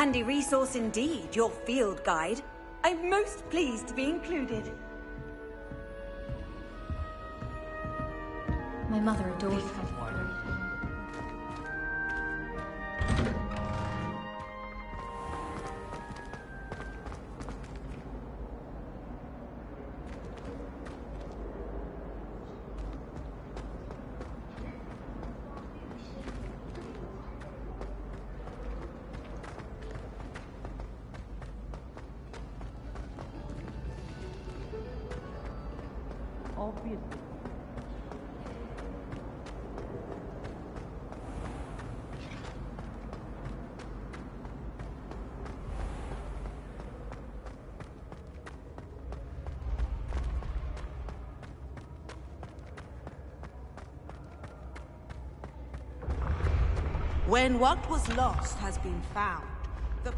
handy resource indeed, your field guide. I'm most pleased to be included. My mother adores her. Obviously. When what was lost has been found, the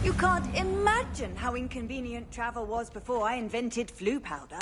You can't imagine how inconvenient travel was before I invented flu powder.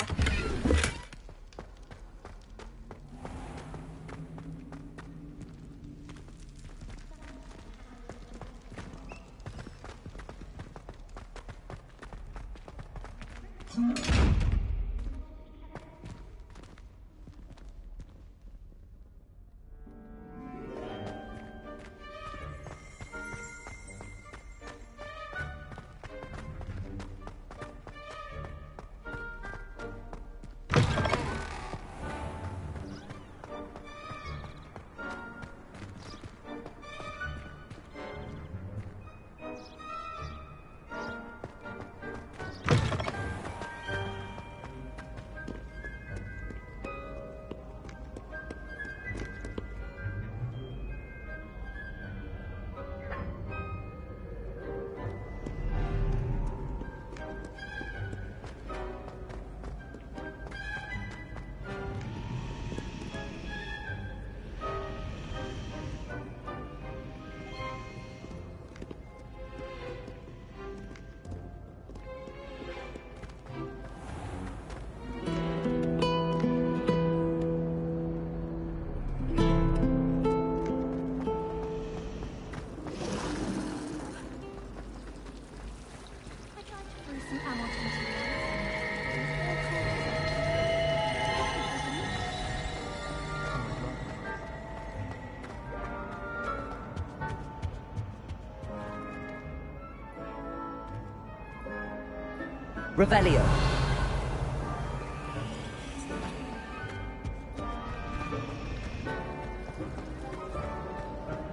Revelio.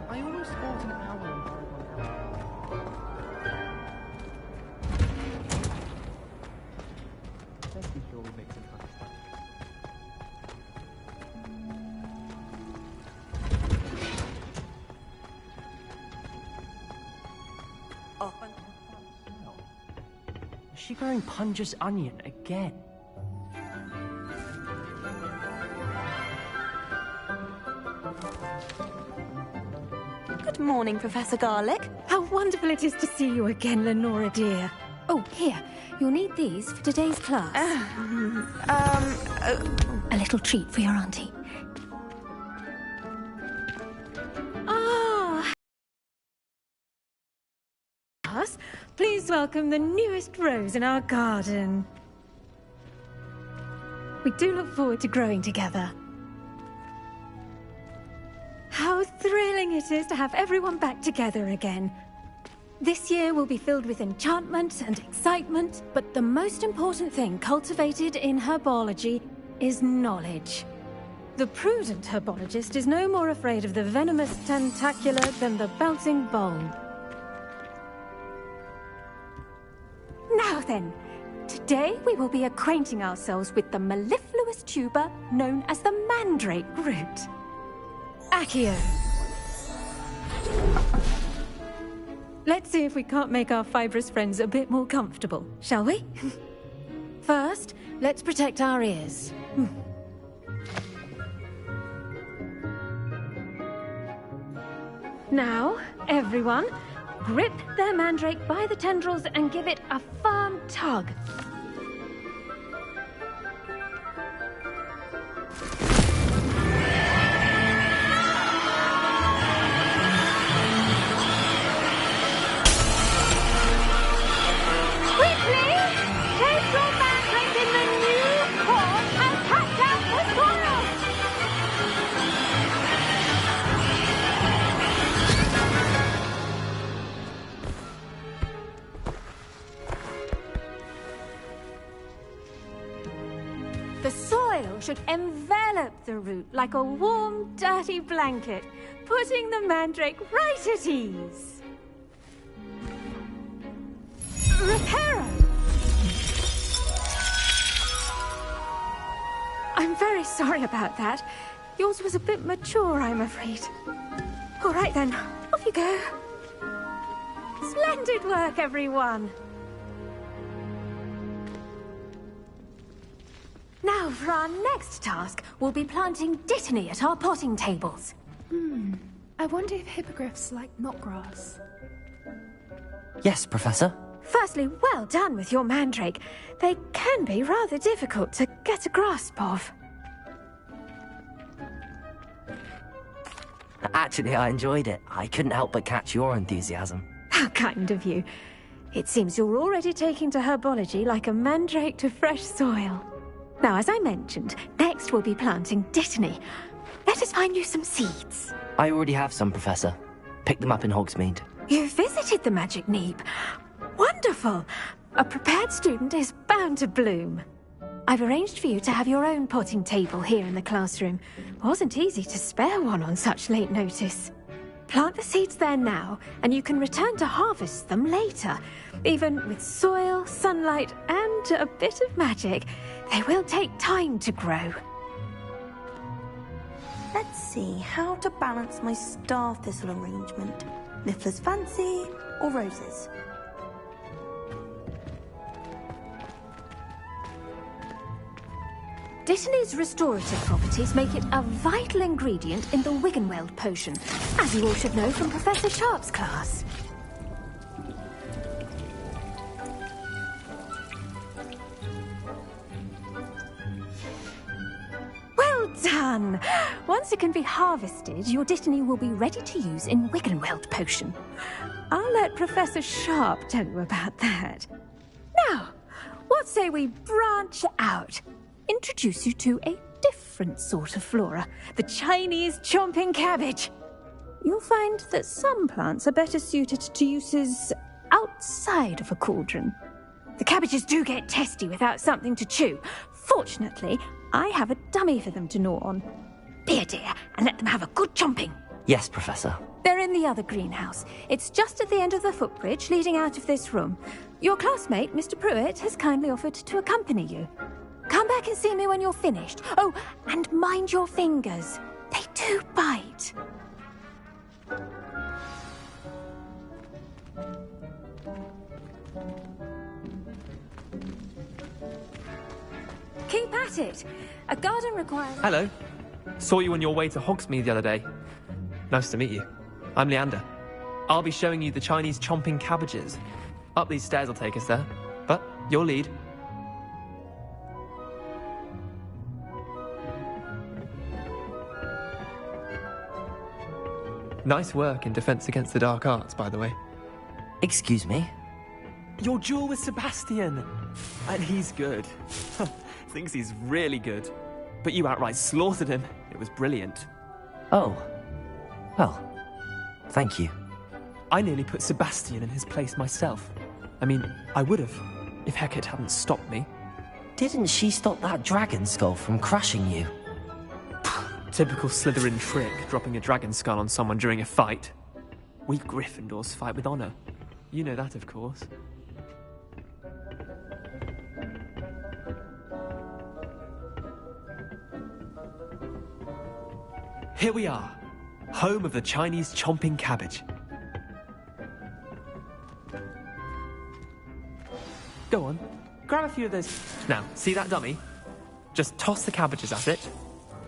I almost bought an hour and let's be sure we make some fun stuff. Often. Is she growing Punja's onion again? Good morning, Professor Garlick. How wonderful it is to see you again, Lenora dear. Oh, here. You'll need these for today's class. A little treat for your auntie. Please welcome the newest rose in our garden. We do look forward to growing together. How thrilling it is to have everyone back together again. This year will be filled with enchantment and excitement, but the most important thing cultivated in herbology is knowledge. The prudent herbologist is no more afraid of the venomous tentacular than the bouncing bulb. Now then, today we will be acquainting ourselves with the mellifluous tuber known as the mandrake root. Accio. Let's see if we can't make our fibrous friends a bit more comfortable, shall we? First, let's protect our ears. Now, everyone, grip their mandrake by the tendrils and give it a firm tug. Quickly, take your mandrake in the new port and cut out the soil! The soil should envelop the root like a warm, dirty blanket, putting the mandrake right at ease. Reparo! I'm very sorry about that. Yours was a bit mature, I'm afraid. All right then, off you go. Splendid work, everyone. Now, for our next task, we'll be planting dittany at our potting tables. I wonder if hippogriffs like knotgrass. Yes, Professor. Firstly, well done with your mandrake. They can be rather difficult to get a grasp of. Actually, I enjoyed it. I couldn't help but catch your enthusiasm. How kind of you. It seems you're already taking to herbology like a mandrake to fresh soil. Now, as I mentioned, next we'll be planting dittany. Let us find you some seeds. I already have some, Professor. Picked them up in Hogsmeade. You visited the Magic Neep. Wonderful! A prepared student is bound to bloom. I've arranged for you to have your own potting table here in the classroom. Wasn't easy to spare one on such late notice. Plant the seeds there now, and you can return to harvest them later. Even with soil, sunlight, and a bit of magic, they will take time to grow. Let's see how to balance my star thistle arrangement. Niffler's fancy or roses? Dittany's restorative properties make it a vital ingredient in the Wiggenweld potion, as you all should know from Professor Sharp's class. Well done! Once it can be harvested, your dittany will be ready to use in Wiggenweld potion. I'll let Professor Sharp tell you about that. Now, what say we branch out? Introduce you to a different sort of flora, the Chinese chomping cabbage. You'll find that some plants are better suited to uses outside of a cauldron. The cabbages do get testy without something to chew. Fortunately, I have a dummy for them to gnaw on. Be a dear and let them have a good chomping. Yes, Professor. They're in the other greenhouse. It's just at the end of the footbridge leading out of this room. Your classmate, Mr. Pruitt, has kindly offered to accompany you. Come back and see me when you're finished. Oh, and mind your fingers. They do bite. Keep at it. A garden requires... Hello. Saw you on your way to Hogsmeade the other day. Nice to meet you. I'm Leander. I'll be showing you the Chinese chomping cabbages. Up these stairs will take us there. But your lead. Nice work in Defense Against the Dark Arts, by the way. Excuse me? Your duel with Sebastian! And he's good. Thinks he's really good. But you outright slaughtered him. It was brilliant. Oh. Well, thank you. I nearly put Sebastian in his place myself. I mean, I would have, if Hecate hadn't stopped me. Didn't she stop that dragon skull from crushing you? Typical Slytherin trick, dropping a dragon skull on someone during a fight. We Gryffindors fight with honor. You know that, of course. Here we are, home of the Chinese chomping cabbage. Go on, grab a few of those. Now, see that dummy? Just toss the cabbages at it,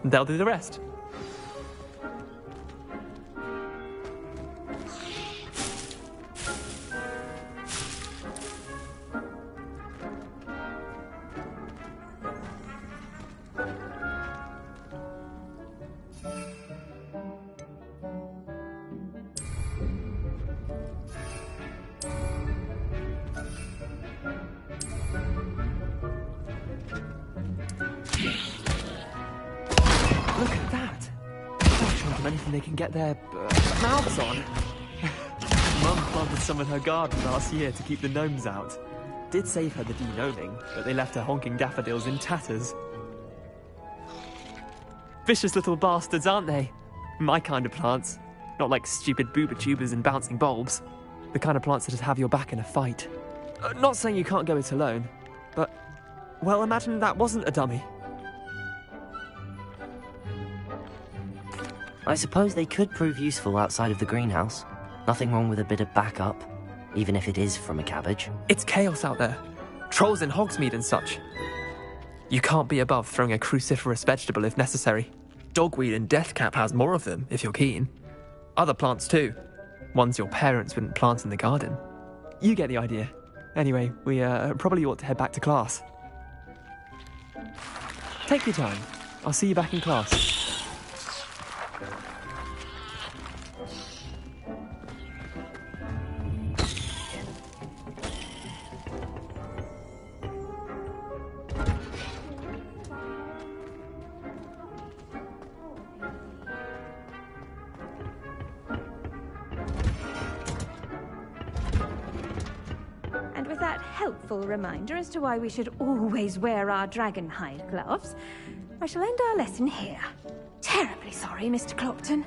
and they'll do the rest. Look at that! They're trying to anything they can get their mouths on. Mum planted some in her garden last year to keep the gnomes out. Did save her the de-gnoming, but they left her honking daffodils in tatters. Vicious little bastards, aren't they? My kind of plants. Not like stupid booba tubers and bouncing bulbs. The kind of plants that just have your back in a fight. Not saying you can't go it alone, but, well, imagine that wasn't a dummy. I suppose they could prove useful outside of the greenhouse. Nothing wrong with a bit of backup, even if it is from a cabbage. It's chaos out there. Trolls in Hogsmeade and such. You can't be above throwing a cruciferous vegetable if necessary. Dogweed and deathcap has more of them, if you're keen. Other plants too. Ones your parents wouldn't plant in the garden. You get the idea. Anyway, we probably ought to head back to class. Take your time. I'll see you back in class. With that helpful reminder as to why we should always wear our dragon hide gloves, I shall end our lesson here. Terribly sorry, Mr. Clopton.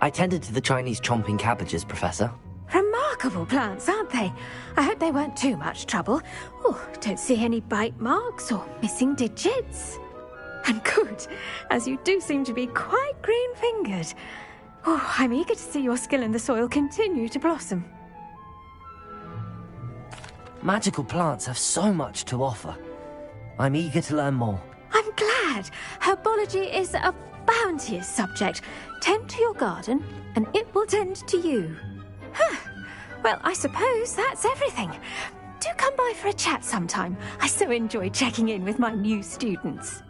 I tended to the Chinese chomping cabbages, Professor. Remarkable plants, aren't they? I hope they weren't too much trouble. Oh, don't see any bite marks or missing digits. And good, as you do seem to be quite green-fingered. Oh, I'm eager to see your skill in the soil continue to blossom. Magical plants have so much to offer. I'm eager to learn more. I'm glad. Herbology is a bounteous subject. Tend to your garden, and it will tend to you. Huh. Well, I suppose that's everything. Do come by for a chat sometime. I so enjoy checking in with my new students.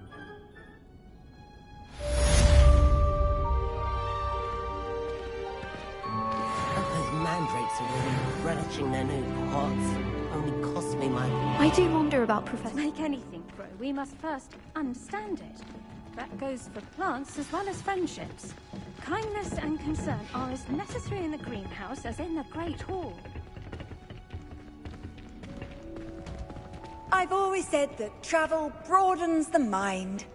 Mandrakes are really relishing their new pots. Only cost me my... I do wonder about Professor... To make anything grow, we must first understand it. That goes for plants as well as friendships. Kindness and concern are as necessary in the greenhouse as in the Great Hall. I've always said that travel broadens the mind.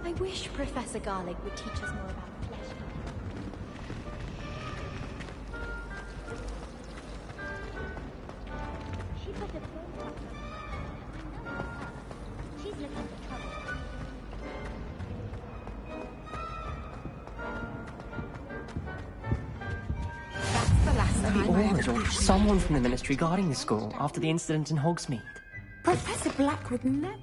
I wish Professor Garlick would teach us more about flesh. She's like a phone. She's looking for trouble. That's the last time or someone from the Ministry guarding the school after the incident in Hogsmeade. Professor Black would never...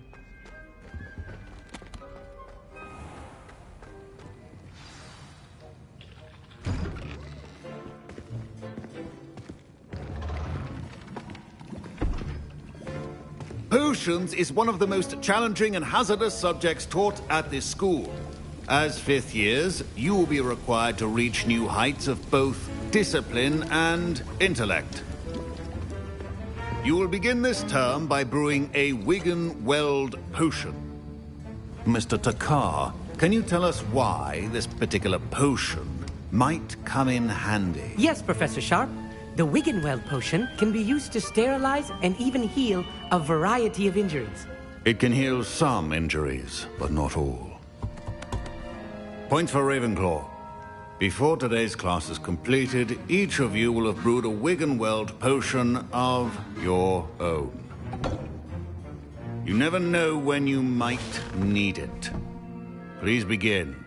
Potions is one of the most challenging and hazardous subjects taught at this school. As fifth years, you will be required to reach new heights of both discipline and intellect. You will begin this term by brewing a Wiggenweld potion. Mr. Takar, can you tell us why this particular potion might come in handy? Yes, Professor Sharp. The Wiggenweld potion can be used to sterilize and even heal a variety of injuries. It can heal some injuries, but not all. Point for Ravenclaw. Before today's class is completed, each of you will have brewed a Wiggenweld potion of your own. You never know when you might need it. Please begin.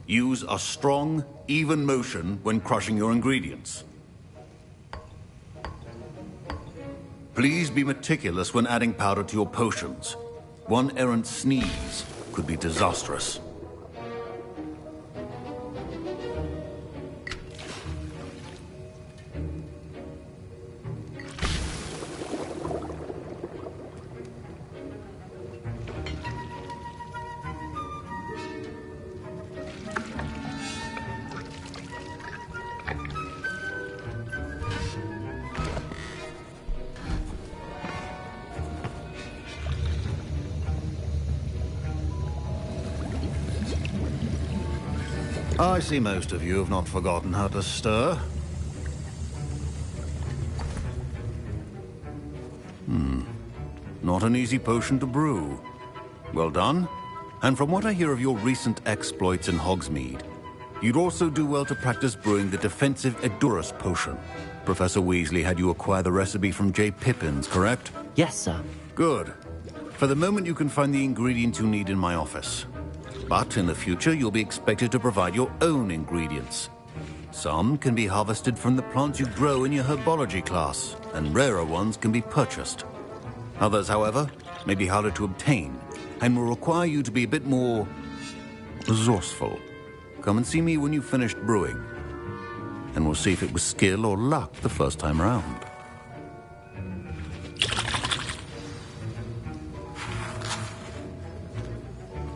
Use a strong, even motion when crushing your ingredients. Please be meticulous when adding powder to your potions. One errant sneeze could be disastrous. I see most of you have not forgotten how to stir. Not an easy potion to brew. Well done. And from what I hear of your recent exploits in Hogsmeade, you'd also do well to practice brewing the defensive Edurus potion. Professor Weasley had you acquire the recipe from J. Pippins, correct? Yes, sir. Good. For the moment, you can find the ingredients you need in my office. But in the future, you'll be expected to provide your own ingredients. Some can be harvested from the plants you grow in your herbology class, and rarer ones can be purchased. Others, however, may be harder to obtain, and will require you to be a bit more resourceful. Come and see me when you've finished brewing, and we'll see if it was skill or luck the first time around.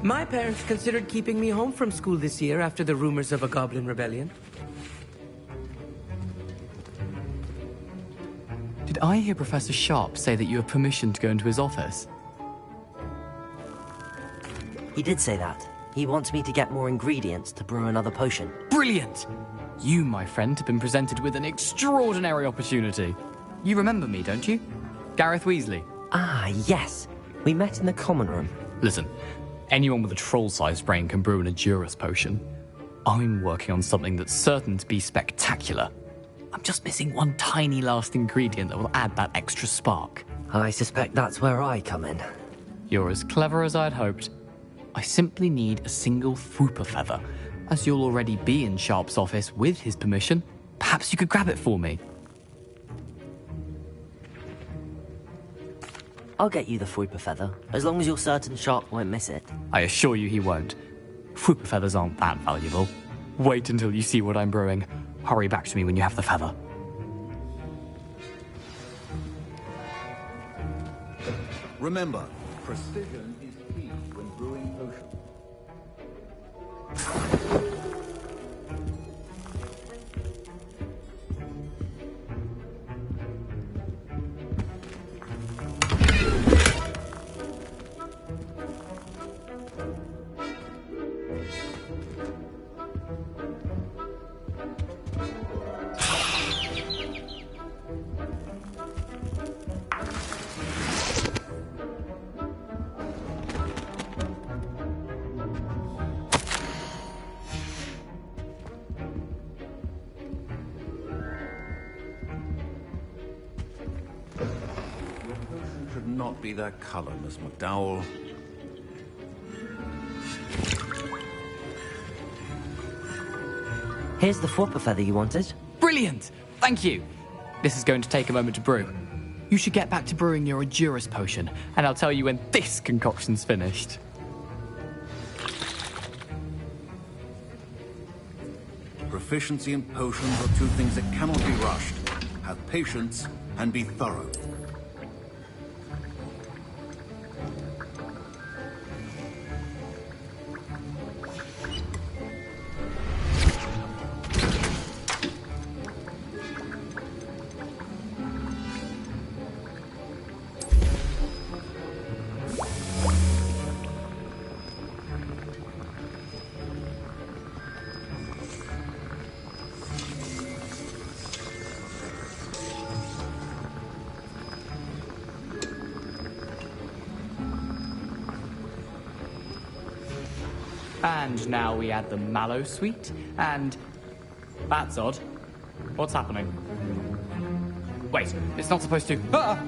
My parents considered keeping me home from school this year after the rumors of a goblin rebellion. Did I hear Professor Sharp say that you have permission to go into his office? He did say that. He wants me to get more ingredients to brew another potion. Brilliant! You, my friend, have been presented with an extraordinary opportunity. You remember me, don't you? Gareth Weasley. Ah, yes. We met in the common room. Listen, anyone with a troll-sized brain can brew an Edurus potion. I'm working on something that's certain to be spectacular. I'm just missing one tiny last ingredient that will add that extra spark. I suspect that's where I come in. You're as clever as I'd hoped. I simply need a single Fwooper feather. As you'll already be in Sharp's office with his permission, perhaps you could grab it for me. I'll get you the Fwooper feather, as long as you're certain Sharp won't miss it. I assure you he won't. Fwooper feathers aren't that valuable. Wait until you see what I'm brewing. Hurry back to me when you have the feather. Remember, precision is key when brewing potions. Should not be that color, Miss McDowell. Here's the Fwooper feather you wanted. Brilliant! Thank you! This is going to take a moment to brew. You should get back to brewing your Edurus potion, and I'll tell you when this concoction's finished. proficiency in potions are two things that cannot be rushed. Have patience and be thorough. And now we add the mallow sweet, and... That's odd. What's happening? Wait, it's not supposed to... Ah!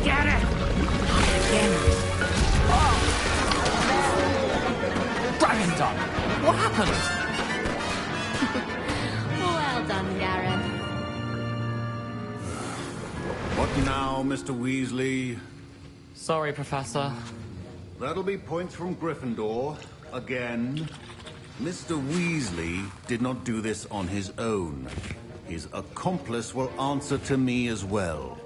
Get it! Oh! Dragon done! What happened? Well done, Gareth. What now, Mr. Weasley? Sorry, Professor. That'll be points from Gryffindor. Again. Mr. Weasley did not do this on his own. His accomplice will answer to me as well.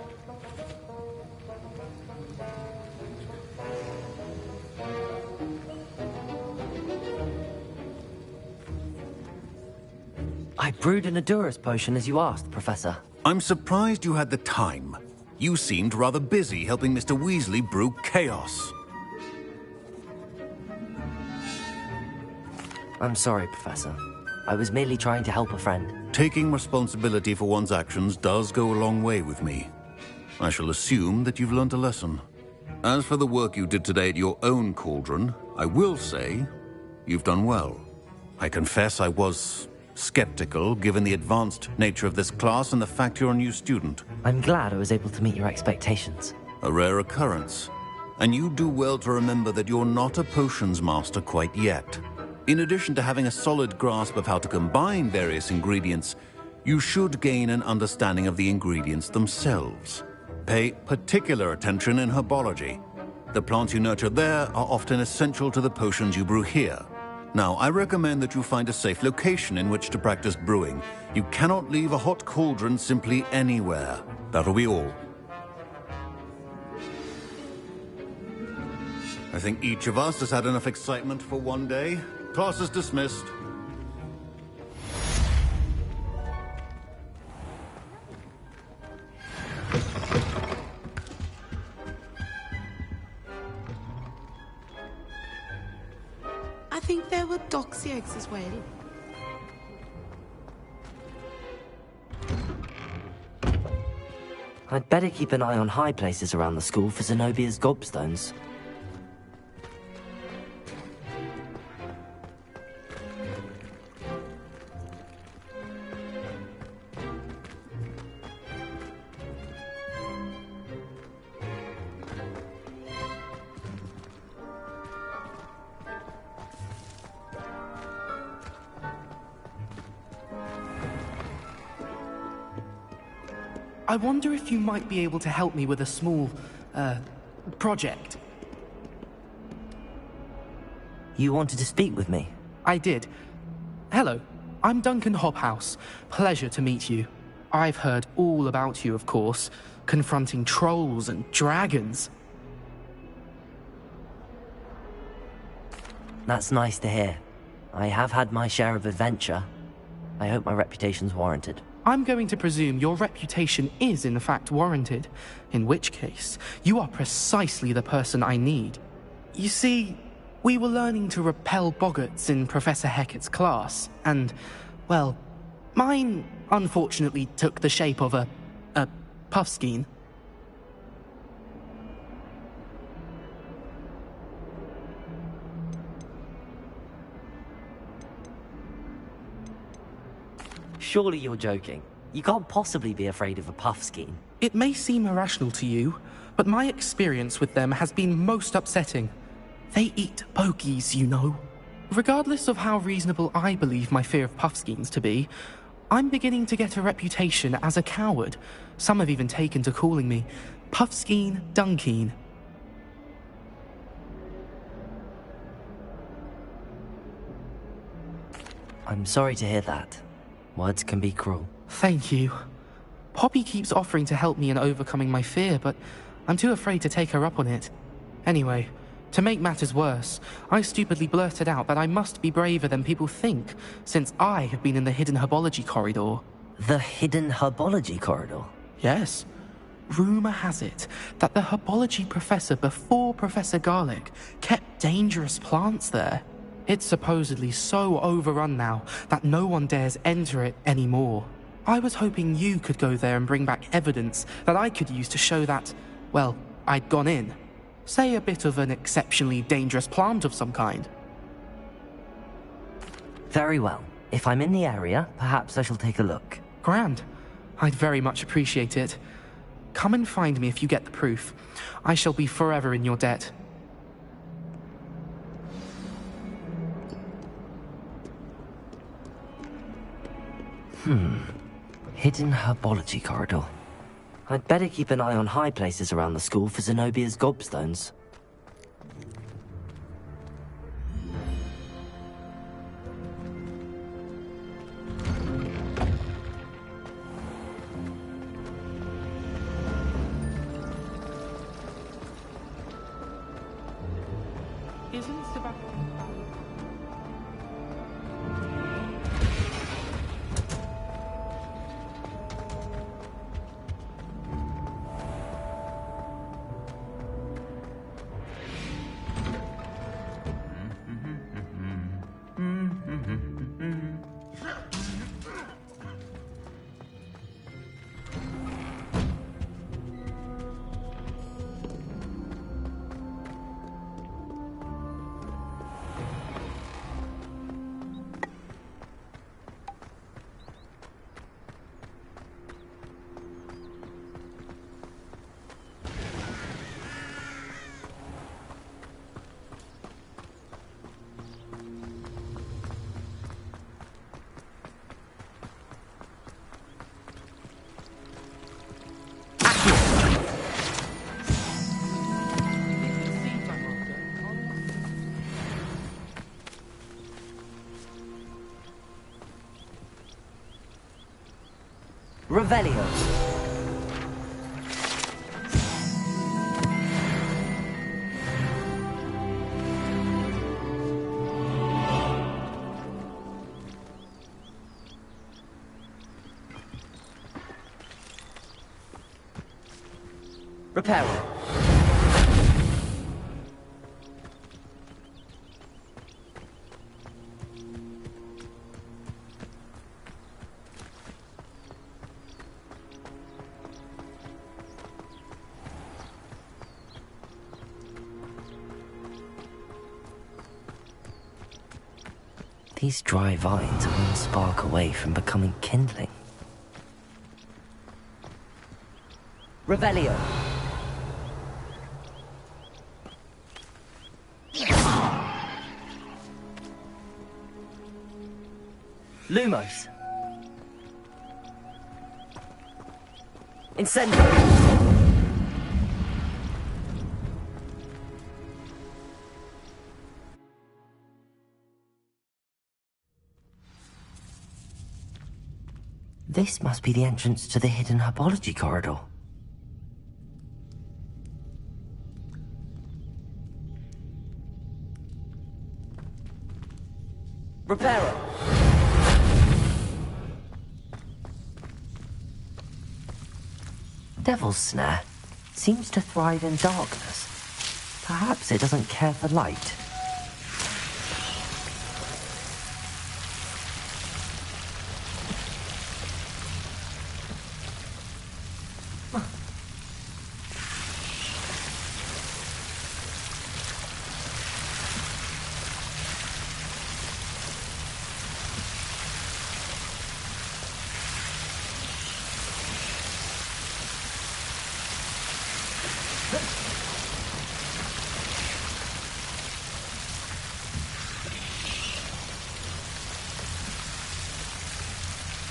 I brewed an Adurus potion as you asked, Professor. I'm surprised you had the time. You seemed rather busy helping Mr. Weasley brew chaos. I'm sorry, Professor. I was merely trying to help a friend. Taking responsibility for one's actions does go a long way with me. I shall assume that you've learnt a lesson. As for the work you did today at your own cauldron, I will say you've done well. I confess I was skeptical, given the advanced nature of this class and the fact you're a new student. I'm glad I was able to meet your expectations. A rare occurrence. And you do well to remember that you're not a potions master quite yet. In addition to having a solid grasp of how to combine various ingredients, you should gain an understanding of the ingredients themselves. Pay particular attention in herbology. The plants you nurture there are often essential to the potions you brew here. Now, I recommend that you find a safe location in which to practice brewing. You cannot leave a hot cauldron simply anywhere. That'll be all. I think each of us has had enough excitement for one day. Class is dismissed. I think there were doxy eggs as well. I'd better keep an eye on high places around the school for Zenobia's gobstones. I wonder if you might be able to help me with a small, project. You wanted to speak with me? I did. Hello, I'm Duncan Hobhouse. Pleasure to meet you. I've heard all about you, of course, confronting trolls and dragons. That's nice to hear. I have had my share of adventure. I hope my reputation's warranted. I'm going to presume your reputation is in fact warranted, in which case, you are precisely the person I need. You see, we were learning to repel boggarts in Professor Hecat's class, and, well, mine unfortunately took the shape of a puffskein. Surely you're joking. You can't possibly be afraid of a puffskein. It may seem irrational to you, but my experience with them has been most upsetting. They eat bogies, you know. Regardless of how reasonable I believe my fear of puffskeins to be, I'm beginning to get a reputation as a coward. Some have even taken to calling me Puffskeen Dunkeen. I'm sorry to hear that. Words can be cruel. Thank you. Poppy keeps offering to help me in overcoming my fear, but I'm too afraid to take her up on it. Anyway, to make matters worse, I stupidly blurted out that I must be braver than people think, since I have been in the hidden herbology corridor. The hidden herbology corridor? Yes. Rumour has it that the herbology professor before Professor Garlic kept dangerous plants there. It's supposedly so overrun now that no one dares enter it anymore. I was hoping you could go there and bring back evidence that I could use to show that, well, I'd gone in. Say a bit of an exceptionally dangerous plant of some kind. Very well. If I'm in the area, perhaps I shall take a look. Grand. I'd very much appreciate it. Come and find me if you get the proof. I shall be forever in your debt. Hidden herbology corridor. I'd better keep an eye on high places around the school for Zenobia's gobstones. Isn't Sebastian... Revelio. Reparo. These dry vines are one spark away from becoming kindling. Revelio. Lumos. Incendio. This must be the entrance to the hidden herbology corridor. Reparo. Devil's Snare seems to thrive in darkness. Perhaps it doesn't care for light.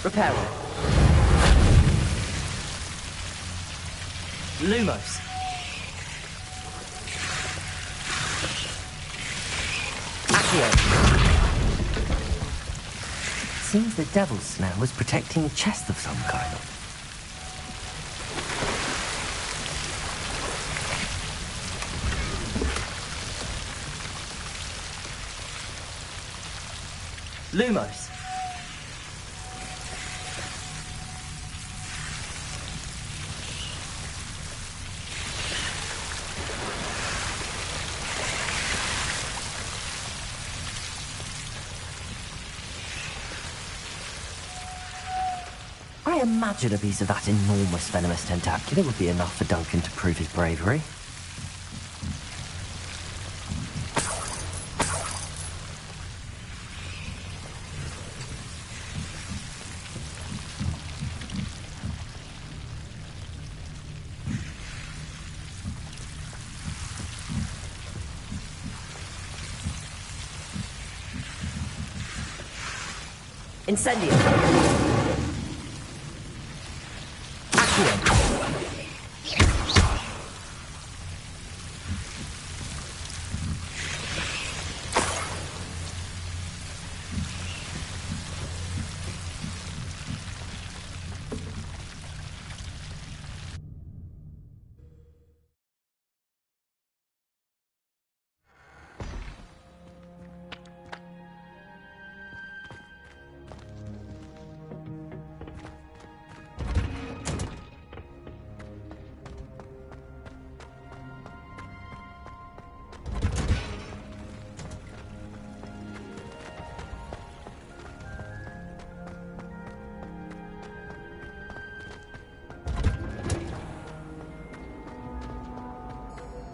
Reparo. Lumos. Accio. seems the devil's snare was protecting a chest of some kind. Lumos. I imagine a piece of that enormous venomous tentacular would be enough for Duncan to prove his bravery. Incendio. Accio.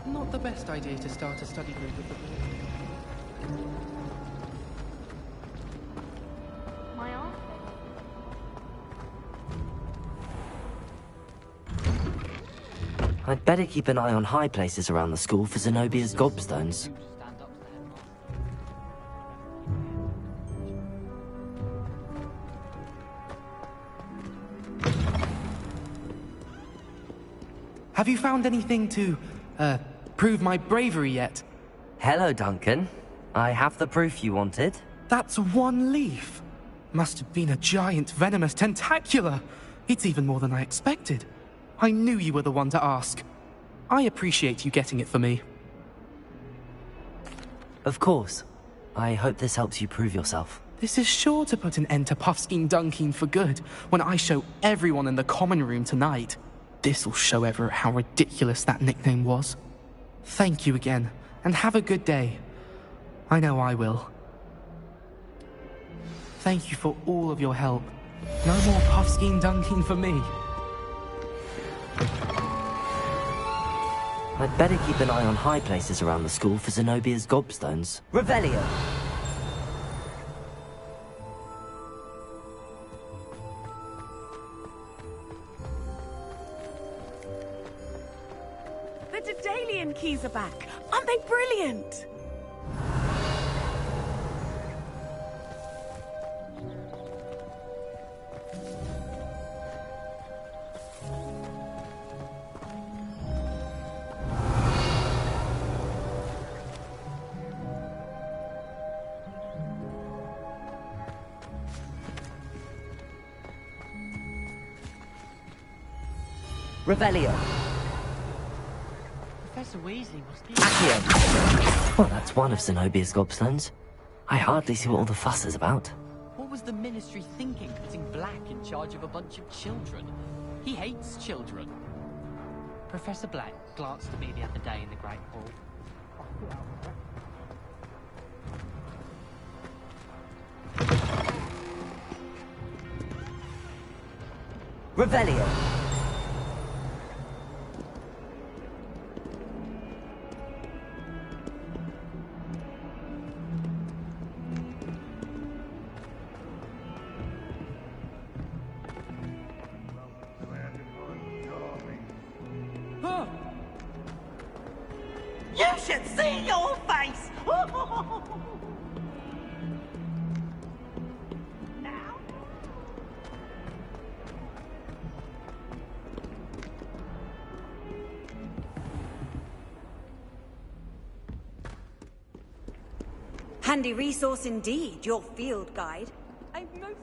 Not the best idea to start a study group with the I'd better keep an eye on high places around the school for Zenobia's gobstones. Have you found anything to, prove my bravery yet? Hello, Duncan. I have the proof you wanted. That's one leaf. Must have been a giant venomous tentacula. It's even more than I expected. I knew you were the one to ask. I appreciate you getting it for me. Of course. I hope this helps you prove yourself. This is sure to put an end to Puffskein Dunkin for good when I show everyone in the common room tonight. This'll show Everett how ridiculous that nickname was. Thank you again, and have a good day. I know I will. Thank you for all of your help. No more Puffskein Dunkin for me. I'd better keep an eye on high places around the school for Zenobia's gobstones. Revelio! The Daedalian keys are back. Aren't they brilliant? Revelio. Professor Weasley must be... Accio. Well, that's one of Zenobia's gobstones. I hardly see what all the fuss is about. What was the Ministry thinking, putting Black in charge of a bunch of children? He hates children. Professor Black glanced at me the other day in the Great Hall. Revelio. You should see your face! Now? Handy resource indeed, your field guide. I'm most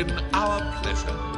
been our pleasure.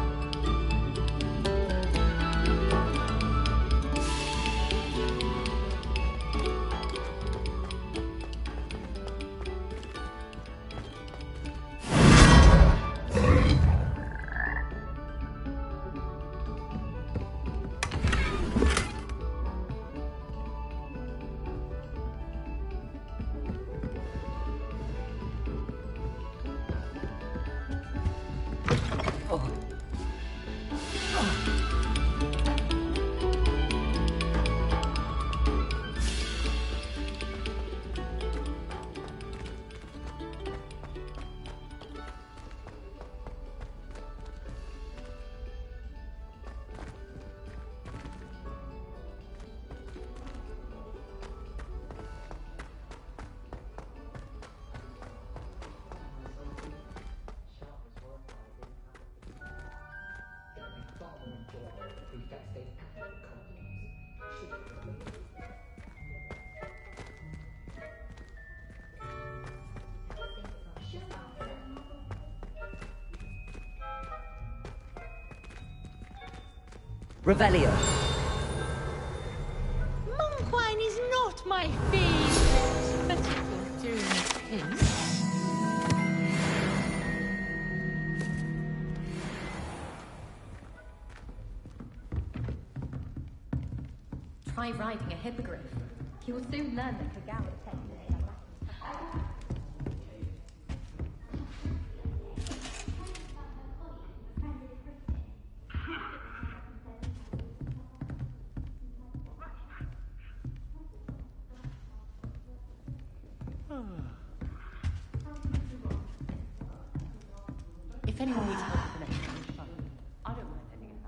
Revelio. Monk wine is not my favourite, but it will do in its place. Try riding a hippogriff. You will soon learn that Kagawa techniques are lacking. If anyone needs help with the next time, I don't mind ending it.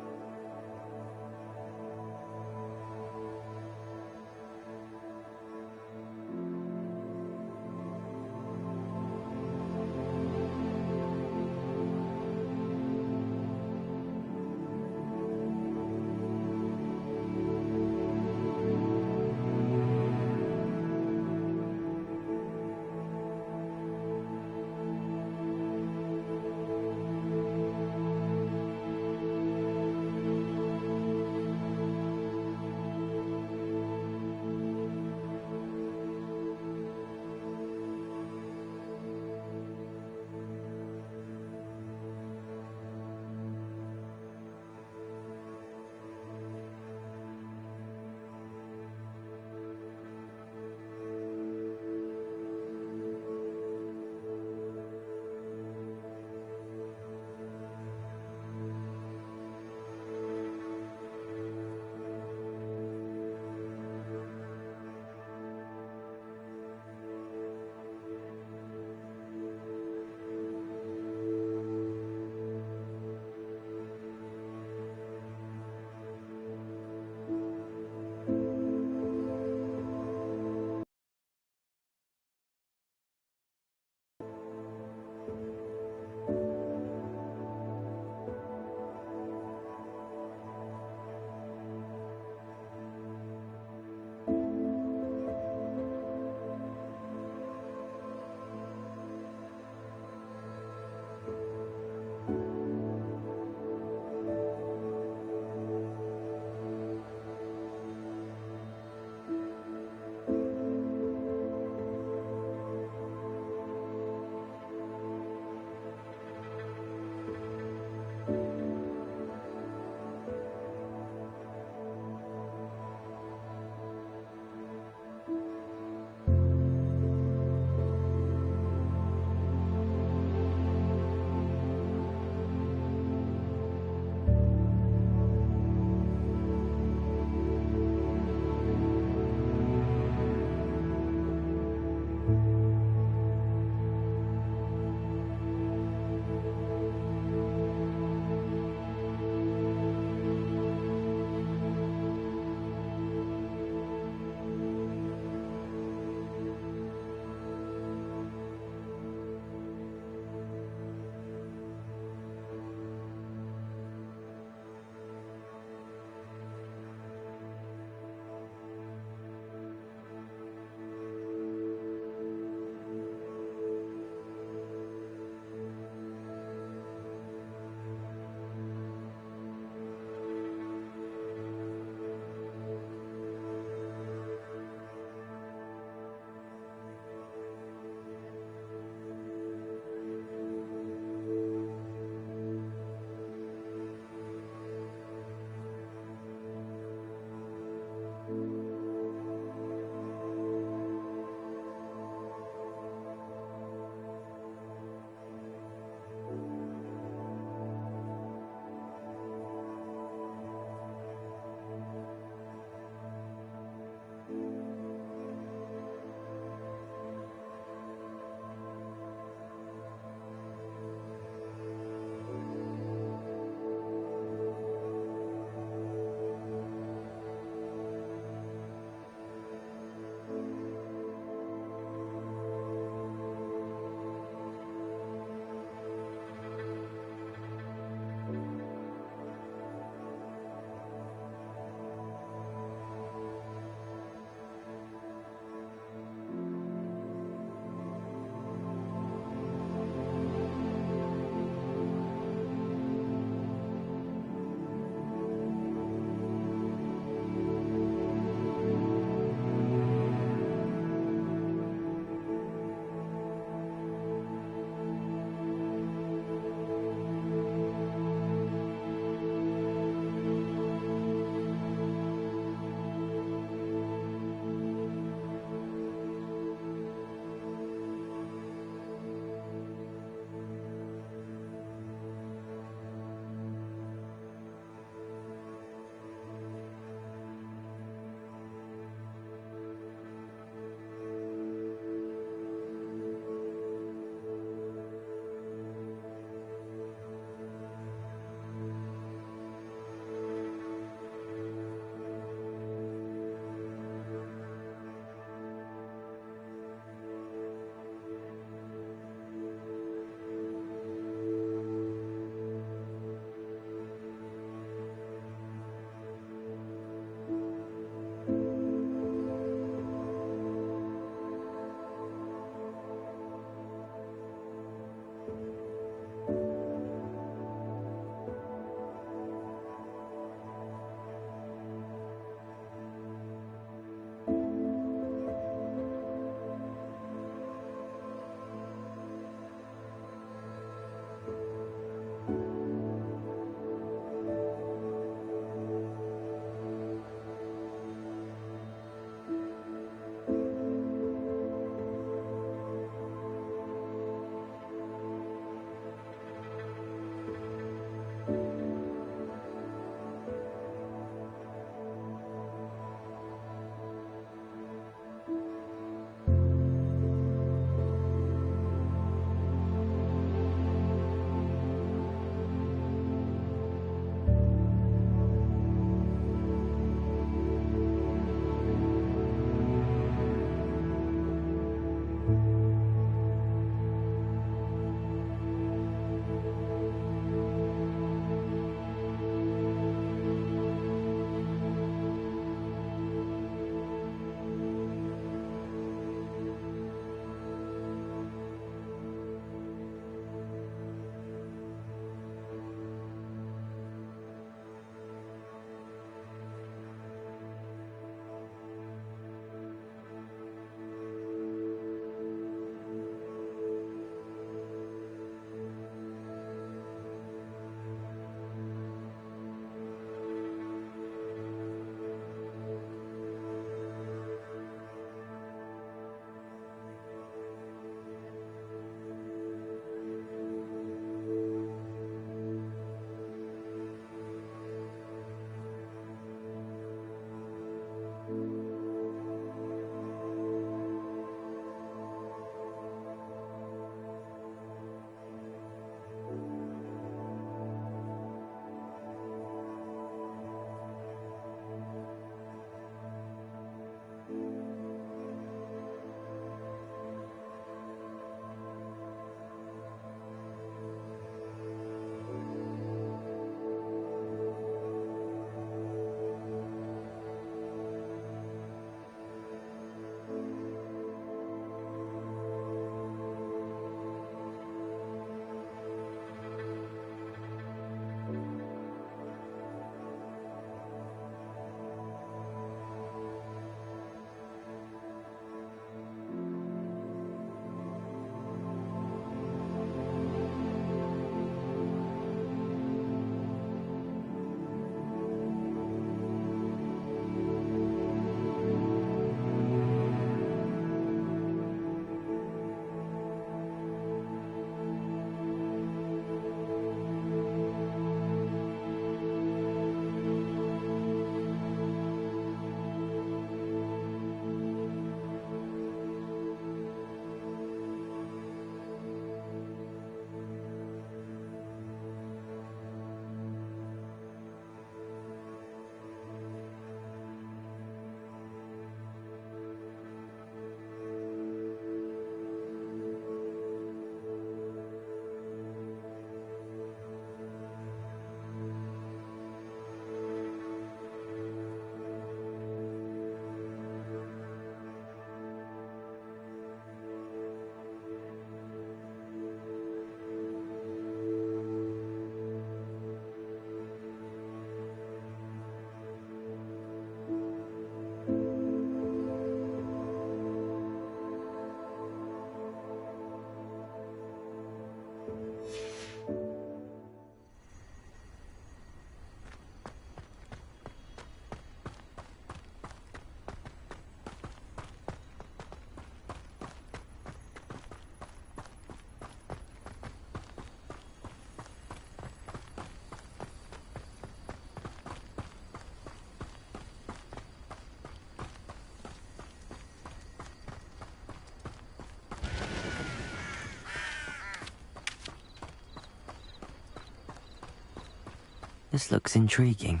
This looks intriguing.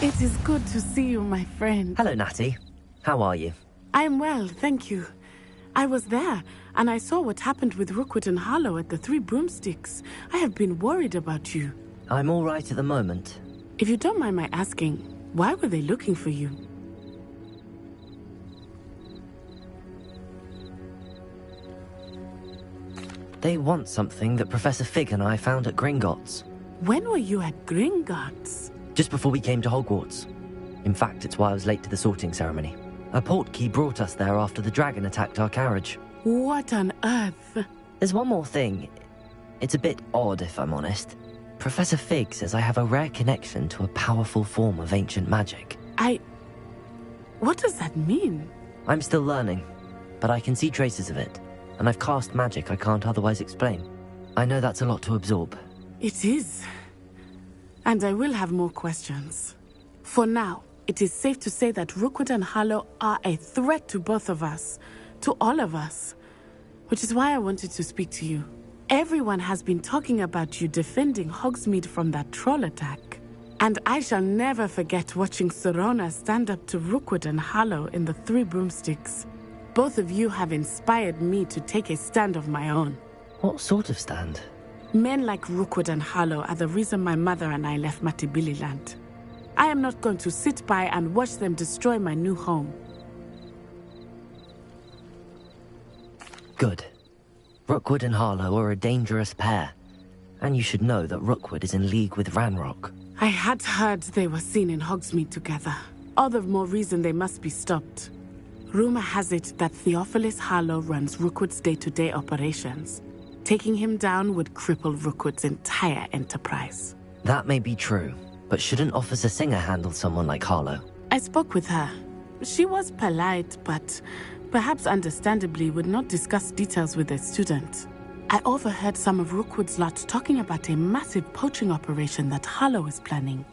It is good to see you, my friend. Hello, Natty. How are you? I'm well, thank you. I was there, and I saw what happened with Rookwood and Harlow at the Three Broomsticks. I have been worried about you. I'm all right at the moment. If you don't mind my asking, why were they looking for you? They want something that Professor Fig and I found at Gringotts. When were you at Gringotts? Just before we came to Hogwarts. In fact, it's why I was late to the sorting ceremony. A portkey brought us there after the dragon attacked our carriage. What on earth? There's one more thing. It's a bit odd, if I'm honest. Professor Fig says I have a rare connection to a powerful form of ancient magic. What does that mean? I'm still learning, but I can see traces of it, and I've cast magic I can't otherwise explain. I know that's a lot to absorb. It is. And I will have more questions. For now, it is safe to say that Rookwood and Harlow are a threat to both of us, to all of us. Which is why I wanted to speak to you. Everyone has been talking about you defending Hogsmeade from that troll attack. And I shall never forget watching Serona stand up to Rookwood and Harlow in the Three Broomsticks. Both of you have inspired me to take a stand of my own. What sort of stand? Men like Rookwood and Harlow are the reason my mother and I left Matibililand. I am not going to sit by and watch them destroy my new home. Good. Rookwood and Harlow are a dangerous pair. And you should know that Rookwood is in league with Ranrock. I had heard they were seen in Hogsmeade together. All the more reason they must be stopped. Rumor has it that Theophilus Harlow runs Rookwood's day-to-day operations. Taking him down would cripple Rookwood's entire enterprise. That may be true, but shouldn't Officer Singer handle someone like Harlow? I spoke with her. She was polite, but perhaps understandably would not discuss details with a student. I overheard some of Rookwood's lot talking about a massive poaching operation that Harlow is planning.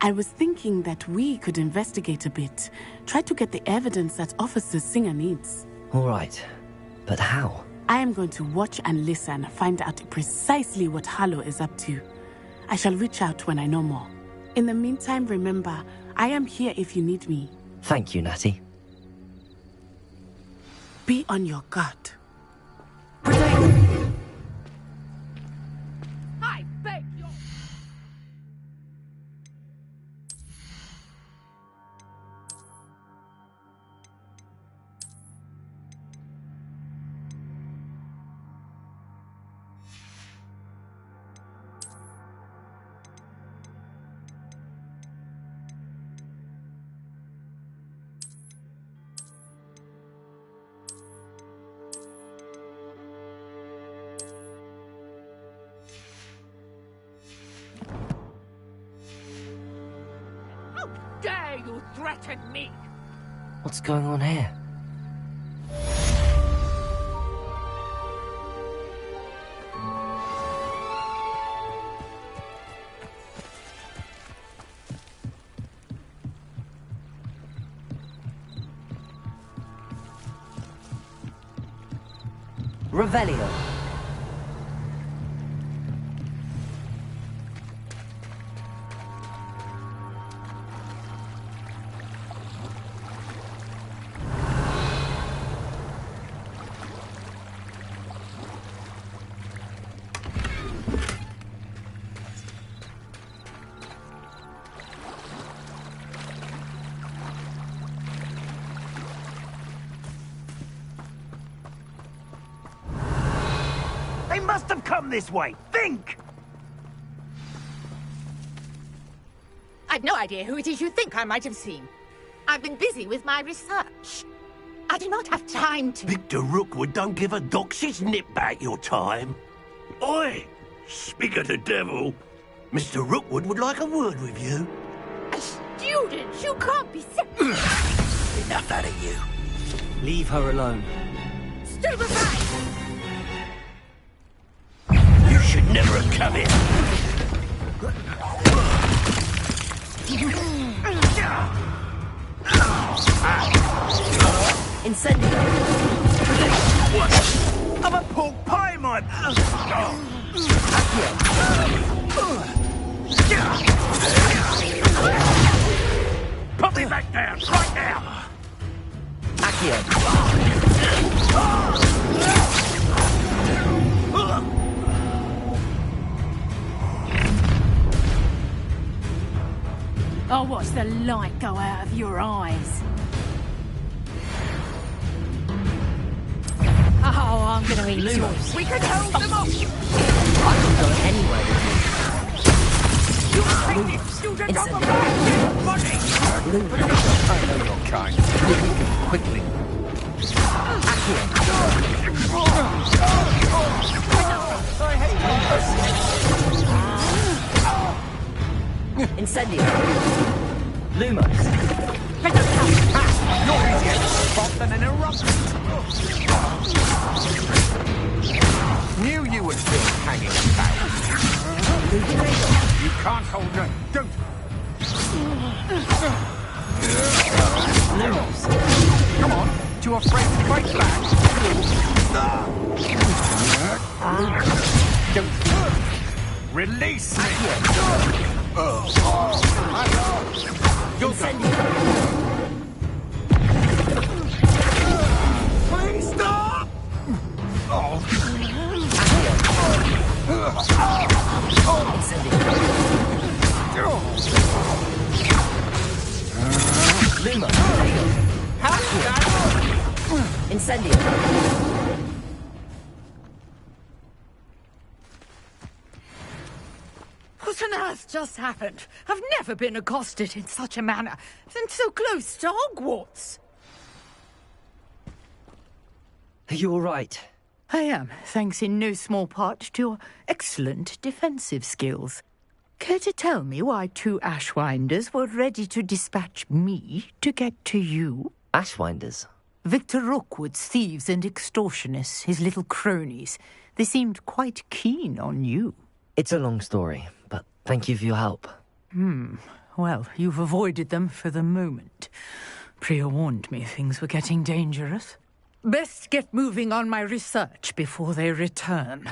I was thinking that we could investigate a bit, try to get the evidence that Officer Singer needs. All right, but how? I am going to watch and listen, find out precisely what Harlow is up to. I shall reach out when I know more. In the meantime, remember, I am here if you need me. Thank you, Natty. Be on your guard. I beg your... How dare you threaten me? What's going on here? Revelio. They must have come this way. Think! I've no idea who it is you think I might have seen. I've been busy with my research. I do not have time to... Victor Rookwood don't give a dox's nip back your time. Oi! Speak of the devil. Mr. Rookwood would like a word with you. A student? You can't be sick. Enough out of you. Leave her alone. Stupefy! should never have come here. Incendio! What? I'm a pork pie, my... Put me back down, right now! I'll watch the light go out of your eyes. Oh, I'm gonna eat yours. We can hold them off! I'm not going anywhere with You take these children off of my body! I know your kind. Quickly. Incendio! Lumos! You're easier to spot than an eruption. Knew you would still hanging about. You can't hold her. Don't. Lumos! Come on. Too afraid to fight back. Don't. Release me. Please stop! Luma! Incendio! What on earth just happened? I've never been accosted in such a manner, and so close to Hogwarts. Are you all right? I am, thanks in no small part to your excellent defensive skills. Care to tell me why 2 Ashwinders were ready to dispatch me to get to you? Ashwinders? Victor Rookwood's thieves and extortionists, his little cronies. They seemed quite keen on you. It's a long story, but thank you for your help. Well, you've avoided them for the moment. Priya warned me things were getting dangerous. Best get moving on my research before they return.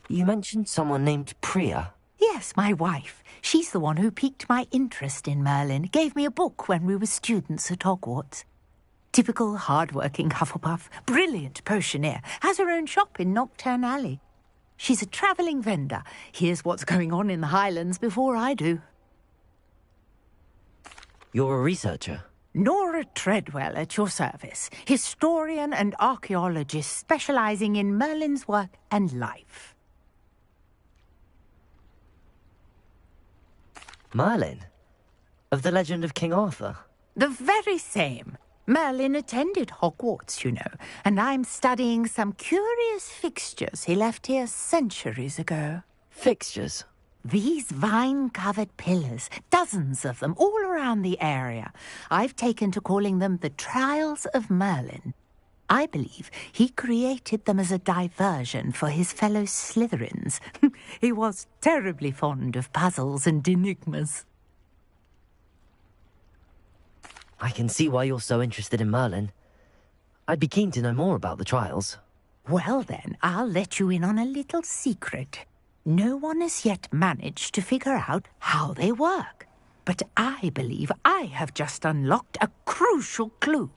You mentioned someone named Priya. Yes, my wife. She's the one who piqued my interest in Merlin. Gave me a book when we were students at Hogwarts. Typical hard-working Hufflepuff, brilliant potioneer, has her own shop in Knockturn Alley. She's a travelling vendor. Hears what's going on in the Highlands before I do. You're a researcher? Nora Treadwell at your service. Historian and archaeologist specialising in Merlin's work and life. Merlin? Of the legend of King Arthur? The very same. Merlin attended Hogwarts, you know, and I'm studying some curious fixtures he left here centuries ago. Fixtures? These vine-covered pillars, dozens of them, all around the area. I've taken to calling them the Trials of Merlin. I believe he created them as a diversion for his fellow Slytherins. He was terribly fond of puzzles and enigmas. I can see why you're so interested in Merlin. I'd be keen to know more about the trials. Well then, I'll let you in on a little secret. No one has yet managed to figure out how they work. But I believe I have just unlocked a crucial clue.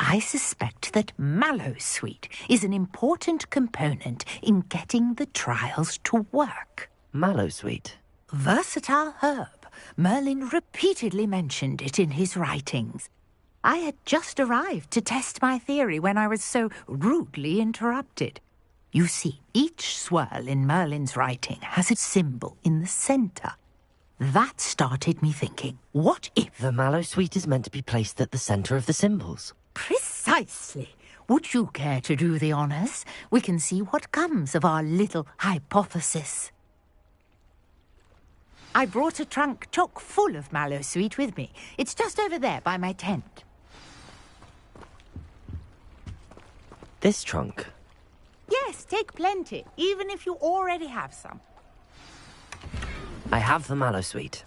I suspect that Mallowsweet is an important component in getting the trials to work. Mallowsweet? Versatile herb. Merlin repeatedly mentioned it in his writings. I had just arrived to test my theory when I was so rudely interrupted. You see, each swirl in Merlin's writing has a symbol in the centre. That started me thinking, what if... The Mallowsweet is meant to be placed at the centre of the symbols. Precisely. Would you care to do the honours? We can see what comes of our little hypothesis. I brought a trunk chock full of Mallowsweet with me. It's just over there by my tent. This trunk? Yes, take plenty, even if you already have some. I have the mallow sweet.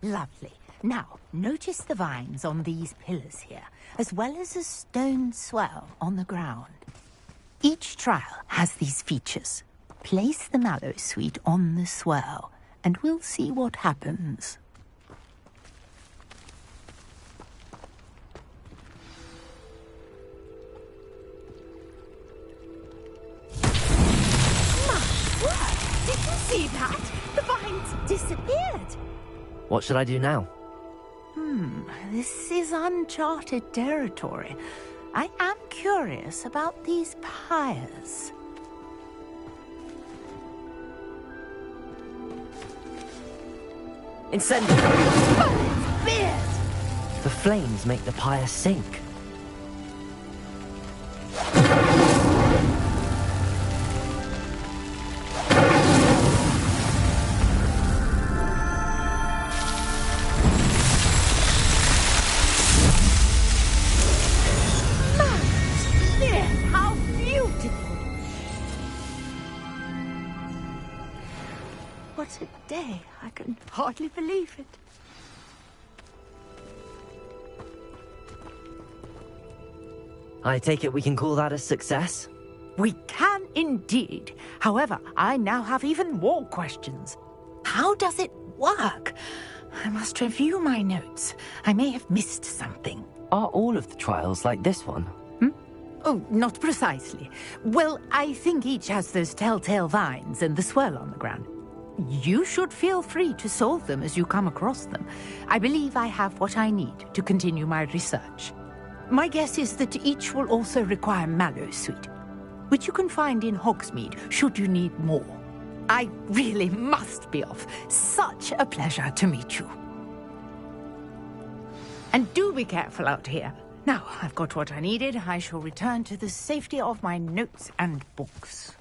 Lovely. Now, notice the vines on these pillars here, as well as a stone swell on the ground. Each trial has these features. Place the mallow sweet on the swell, and we'll see what happens. Did you see that? The vines disappeared. What should I do now? This is uncharted territory. I am curious about these pyres. Incendio! Beard! The flames make the pyre sink. What a day. I can hardly believe it. I take it we can call that a success? We can indeed. However, I now have even more questions. How does it work? I must review my notes. I may have missed something. Are all of the trials like this one? Oh, not precisely. Well, I think each has those telltale vines and the swirl on the ground. You should feel free to solve them as you come across them. I believe I have what I need to continue my research. My guess is that each will also require mallow sweet, which you can find in Hogsmeade should you need more. I really must be off. Such a pleasure to meet you. And do be careful out here. Now, I've got what I needed. I shall return to the safety of my notes and books.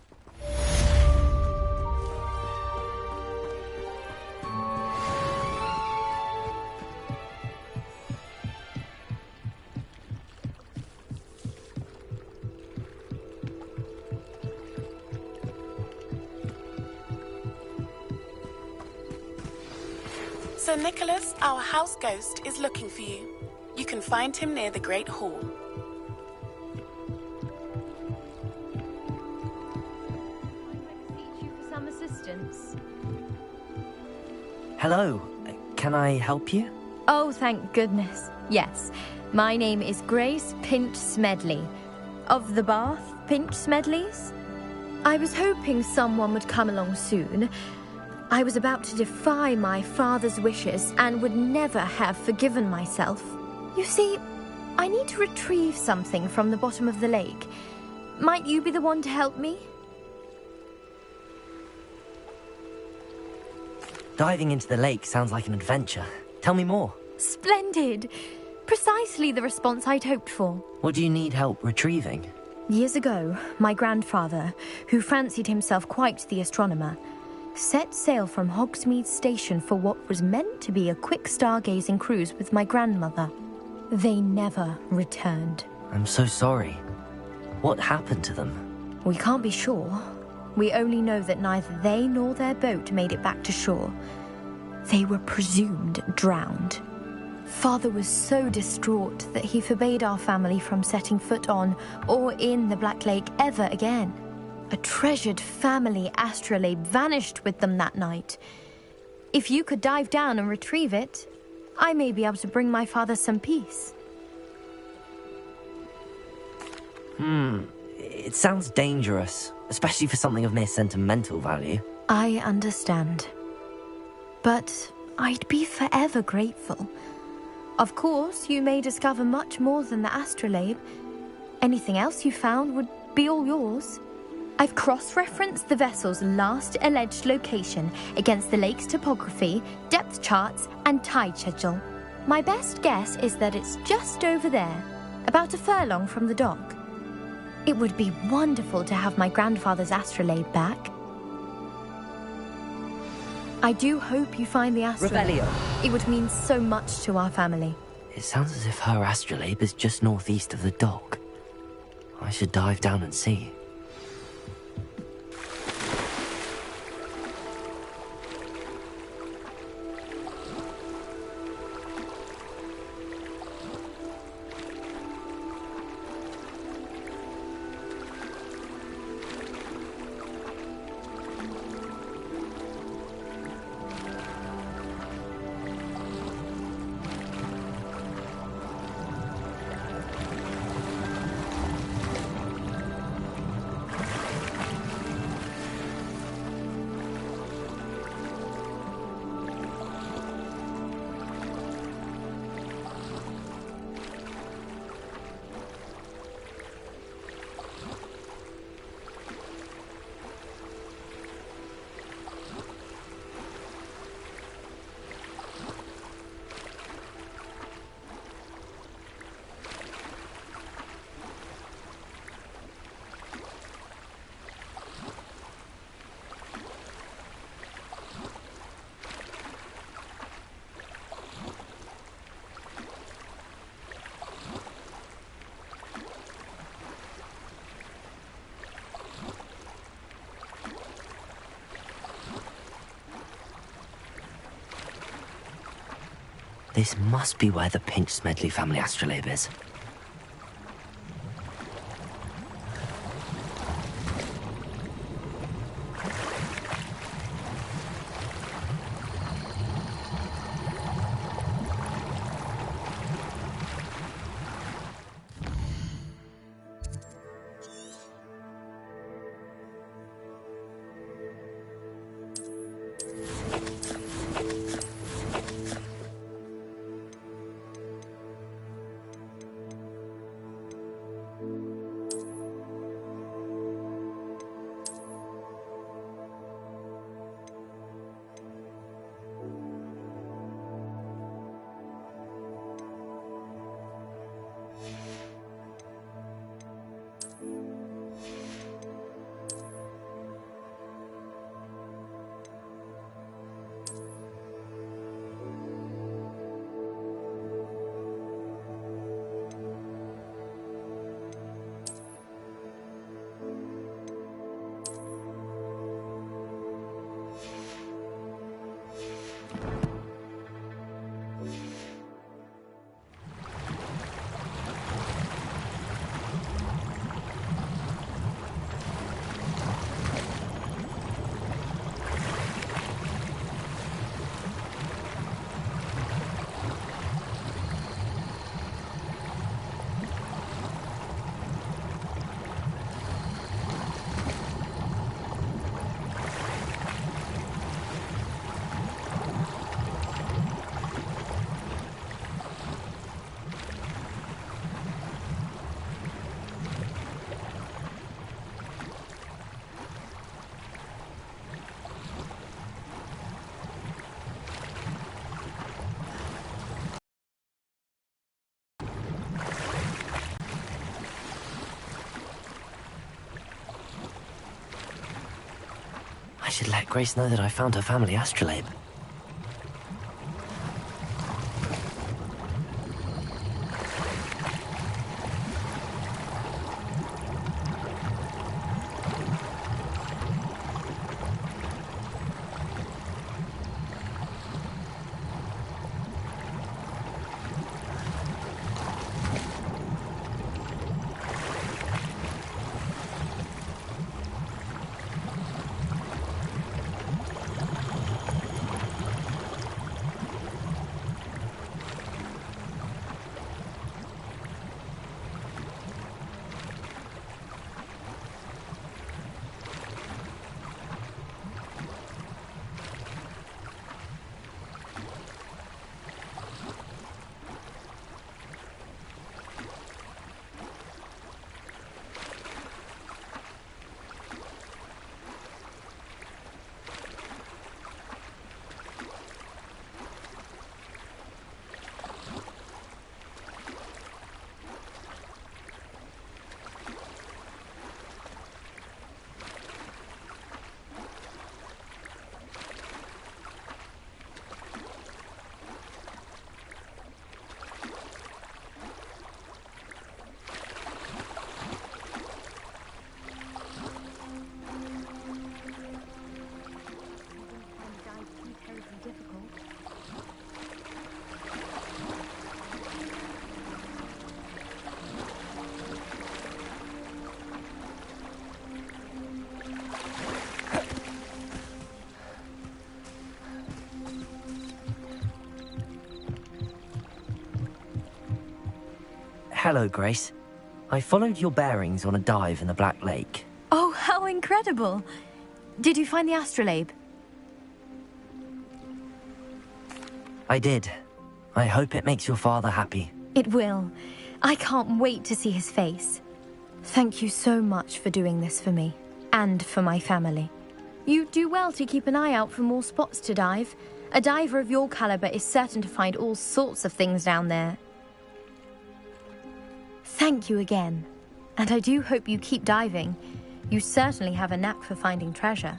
Sir Nicholas, our house ghost, is looking for you. You can find him near the Great Hall. You for some assistance. Hello. Can I help you? Oh, thank goodness. Yes. My name is Grace Pinch Smedley. Of the Bath Pinch Smedleys? I was hoping someone would come along soon. I was about to defy my father's wishes and would never have forgiven myself. You see, I need to retrieve something from the bottom of the lake. Might you be the one to help me? Diving into the lake sounds like an adventure. Tell me more. Splendid! Precisely the response I'd hoped for. What do you need help retrieving? Years ago, my grandfather, who fancied himself quite the astronomer, set sail from Hogsmeade Station for what was meant to be a quick stargazing cruise with my grandmother. They never returned. I'm so sorry. What happened to them? We can't be sure. We only know that neither they nor their boat made it back to shore. They were presumed drowned. Father was so distraught that he forbade our family from setting foot on or in the Black Lake ever again. A treasured family astrolabe vanished with them that night. If you could dive down and retrieve it, I may be able to bring my father some peace. It sounds dangerous, especially for something of mere sentimental value. I understand. But I'd be forever grateful. Of course, you may discover much more than the astrolabe. Anything else you found would be all yours. I've cross-referenced the vessel's last alleged location against the lake's topography, depth charts, and tide schedule. My best guess is that it's just over there, about a furlong from the dock. It would be wonderful to have my grandfather's astrolabe back. I do hope you find the astrolabe. Revelio. It would mean so much to our family. It sounds as if her astrolabe is just northeast of the dock. I should dive down and see. This must be where the Pinch Smedley family astrolabe is. I should let Grace know that I found her family astrolabe. Hello, Grace. I followed your bearings on a dive in the Black Lake. Oh, how incredible! Did you find the astrolabe? I did. I hope it makes your father happy. It will. I can't wait to see his face. Thank you so much for doing this for me, and for my family. You do well to keep an eye out for more spots to dive. A diver of your caliber is certain to find all sorts of things down there. Thank you again, and I do hope you keep diving. You certainly have a knack for finding treasure.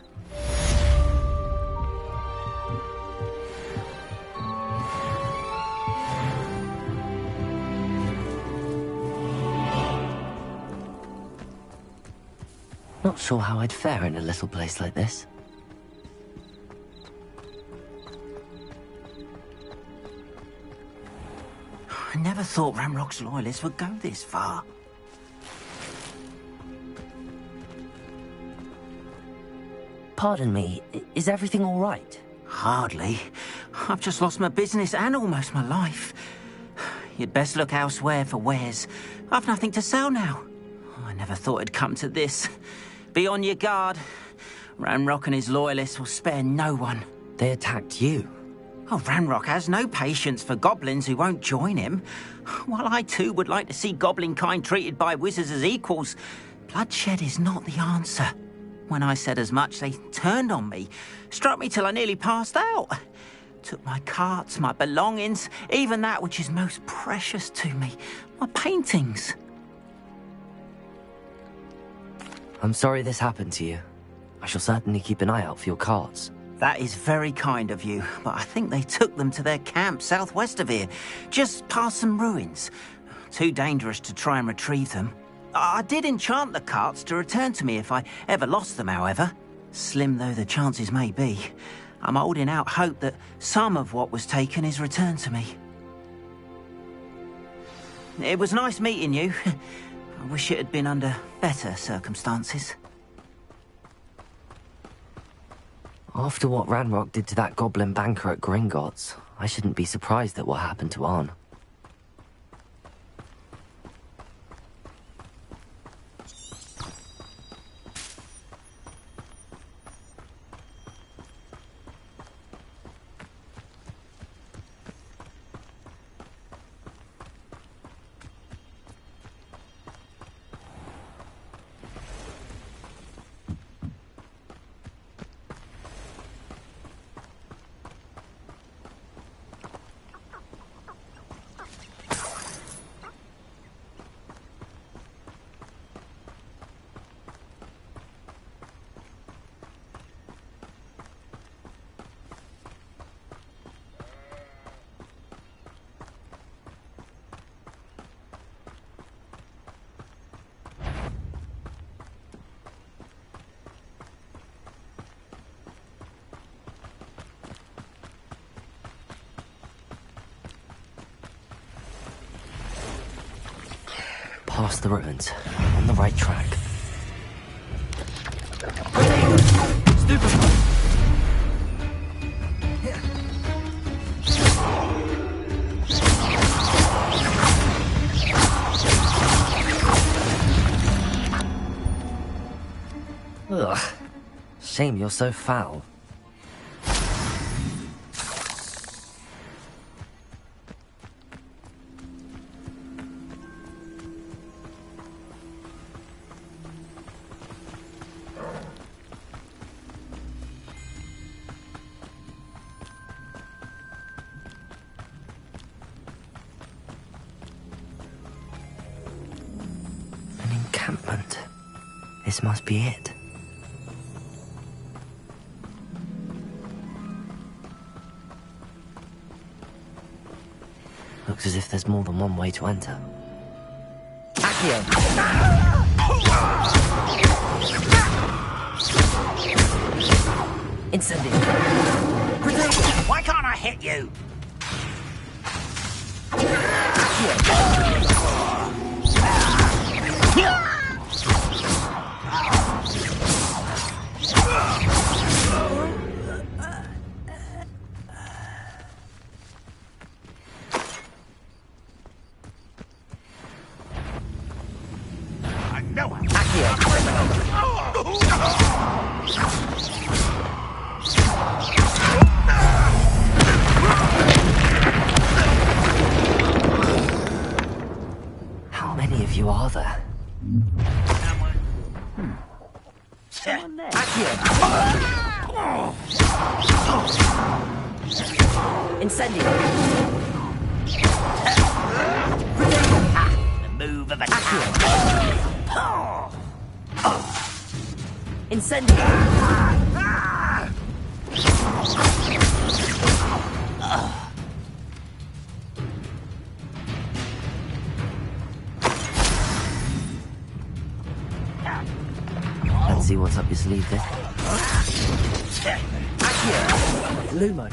Not sure how I'd fare in a little place like this. I never thought Ranrock's loyalists would go this far. Pardon me, is everything all right? Hardly. I've just lost my business and almost my life. You'd best look elsewhere for wares. I've nothing to sell now. I never thought it'd come to this. Be on your guard. Ranrock and his loyalists will spare no one. They attacked you? Oh, Ranrock has no patience for goblins who won't join him. While I too would like to see goblin kind treated by wizards as equals, bloodshed is not the answer. When I said as much, they turned on me, struck me till I nearly passed out. Took my carts, my belongings, even that which is most precious to me, my paintings. I'm sorry this happened to you. I shall certainly keep an eye out for your carts. That is very kind of you, but I think they took them to their camp southwest of here, just past some ruins. Too dangerous to try and retrieve them. I did enchant the carts to return to me if I ever lost them, however. Slim though the chances may be, I'm holding out hope that some of what was taken is returned to me. It was nice meeting you. I wish it had been under better circumstances. After what Ranrock did to that goblin banker at Gringotts, I shouldn't be surprised at what happened to Arn. Past the ruins, on the right track. Ugh. Shame you're so foul. This must be it. Looks as if there's more than one way to enter. Accio! Incendio! Why can't I hit you? How many of you are there? Incendio! The move of a Incendio! Let's see what's up your sleeve then. Lumo!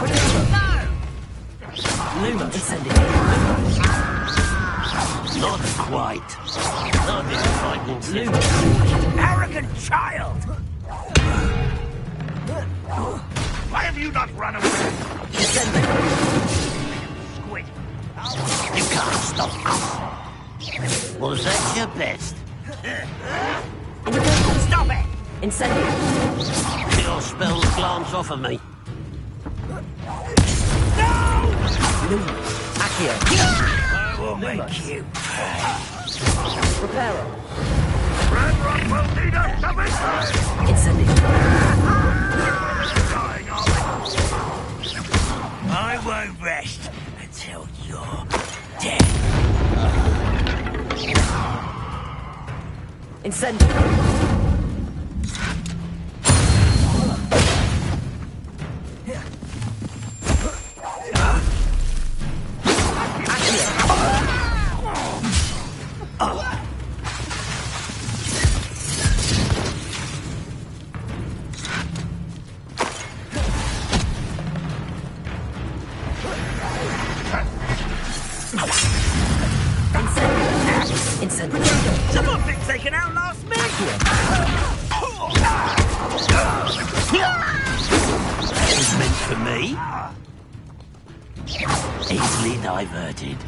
Lumo! Incendio! Not quite. Not this frightening silly. Arrogant child! Why have you not run away? Squid. You can't stop us. Was that your best? Stop it! Incendio. Your spells glance off of me. Accio. I will make you pay. Reparo. Red Rock will need us to be saved! Incendio. Dying of it. I won't rest until you're dead. Incendio. Someone been taken out last minute! That was meant for me. Easily diverted.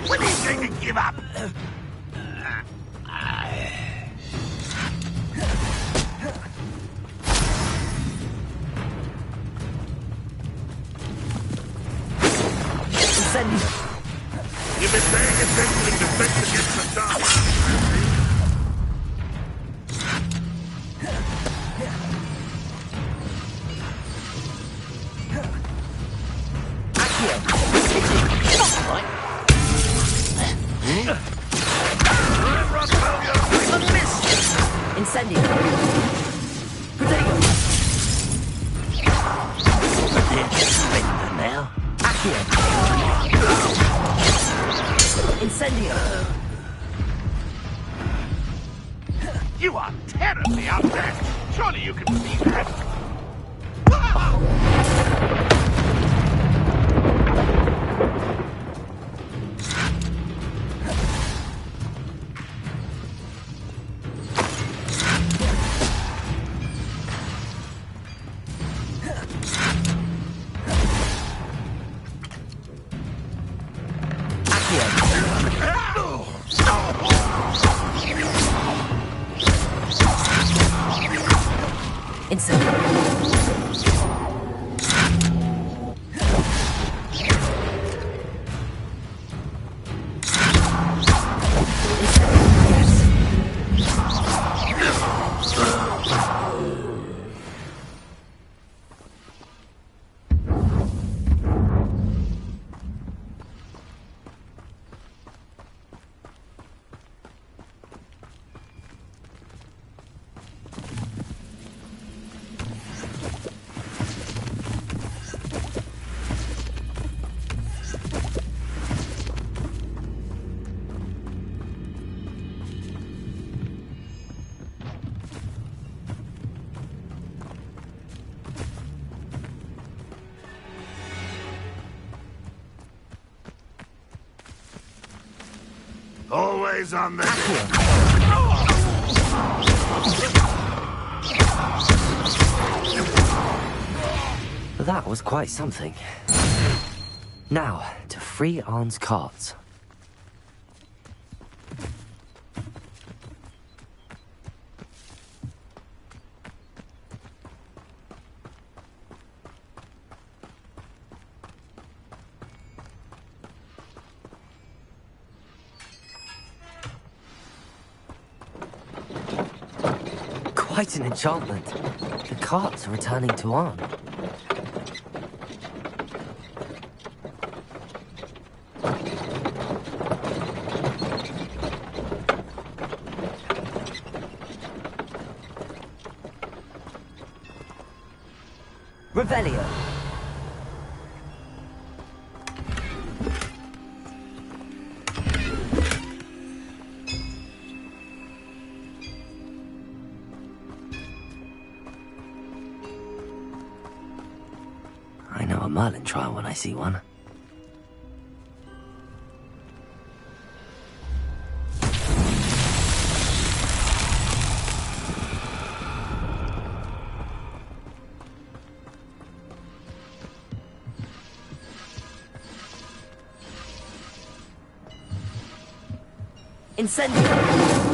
When are you going to give up? You've been paying attention to defense against the dark. Incendio. Protego. Now. Accio. Incendio. You are terribly outmatched. Surely you can see that. Always on the That was quite something. Now, to free Arn's cards. Quite an enchantment. The carts are returning to Arn. Revelio. I know a Merlin trial when I see one. Incendio!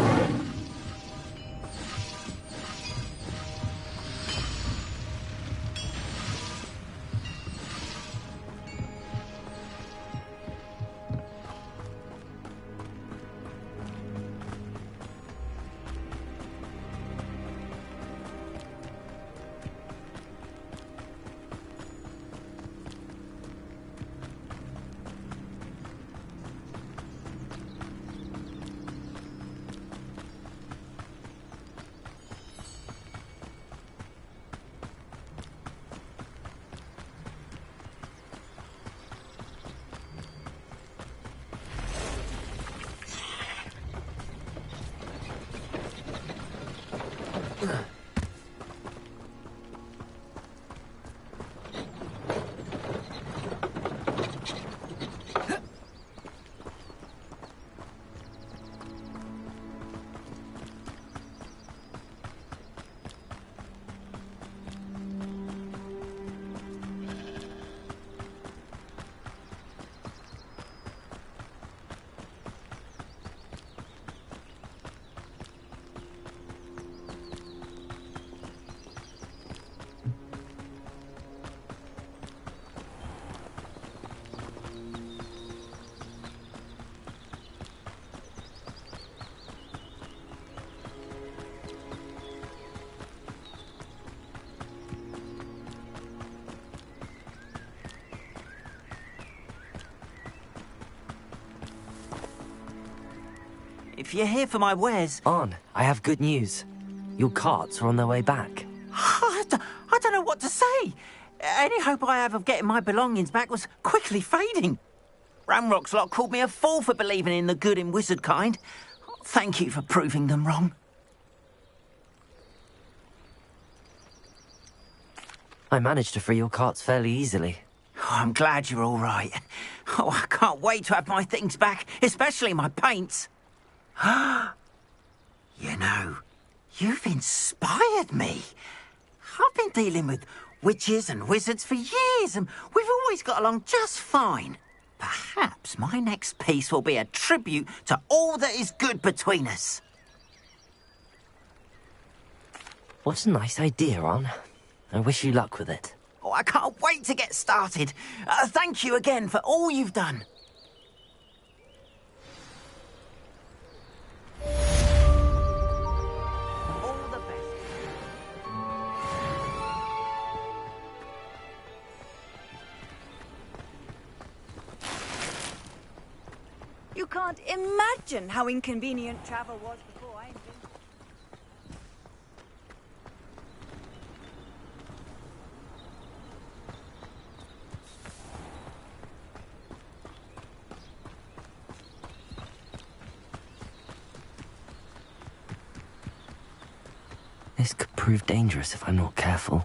If you're here for my wares... On, I have good news. Your carts are on their way back. I don't know what to say. Any hope I have of getting my belongings back was quickly fading. Ramrock's lot called me a fool for believing in the good in wizard kind. Thank you for proving them wrong. I managed to free your carts fairly easily. Oh, I'm glad you're all right. Oh, I can't wait to have my things back, especially my paints. You know, you've inspired me. I've been dealing with witches and wizards for years, and we've always got along just fine. Perhaps my next piece will be a tribute to all that is good between us. What a nice idea, Ron. I wish you luck with it. Oh, I can't wait to get started. Thank you again for all you've done. All the best. You can't imagine how inconvenient travel was before I invented... This could prove dangerous if I'm not careful.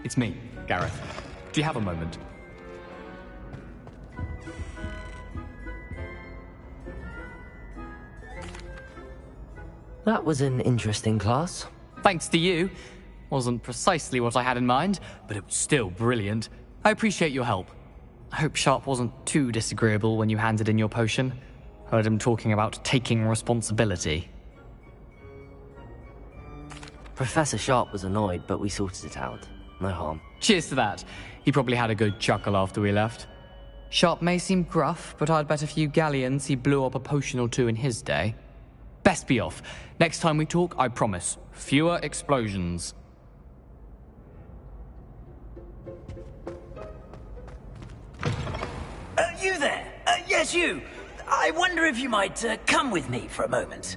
It's me, Gareth. Do you have a moment? That was an interesting class. Thanks to you. Wasn't precisely what I had in mind, but it was still brilliant. I appreciate your help. I hope Sharp wasn't too disagreeable when you handed in your potion. Heard him talking about taking responsibility. Professor Sharp was annoyed, but we sorted it out. No harm. Cheers to that. He probably had a good chuckle after we left. Sharp may seem gruff, but I'd bet a few galleons he blew up a potion or two in his day. Best be off. Next time we talk, I promise. Fewer explosions. You there? Yes, you. I wonder if you might come with me for a moment.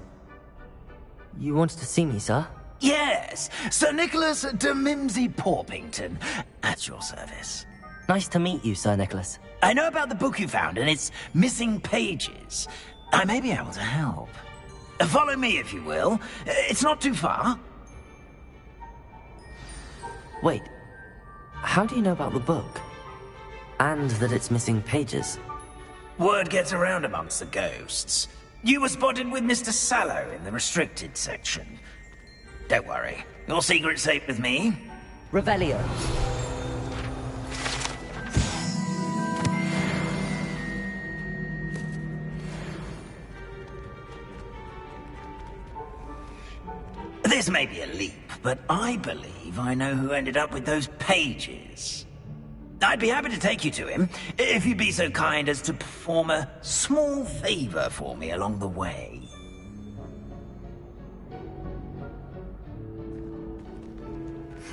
You wanted to see me, sir? Yes, Sir Nicholas de Mimsy Porpington, at your service. Nice to meet you, Sir Nicholas. I know about the book you found and its missing pages. I may be able to help. Follow me, if you will. It's not too far. Wait, how do you know about the book? And that it's missing pages? Word gets around amongst the ghosts. You were spotted with Mr. Sallow in the restricted section. Don't worry, your secret's safe with me. Revelio. This may be a leap, but I believe I know who ended up with those pages. I'd be happy to take you to him, if you'd be so kind as to perform a small favor for me along the way.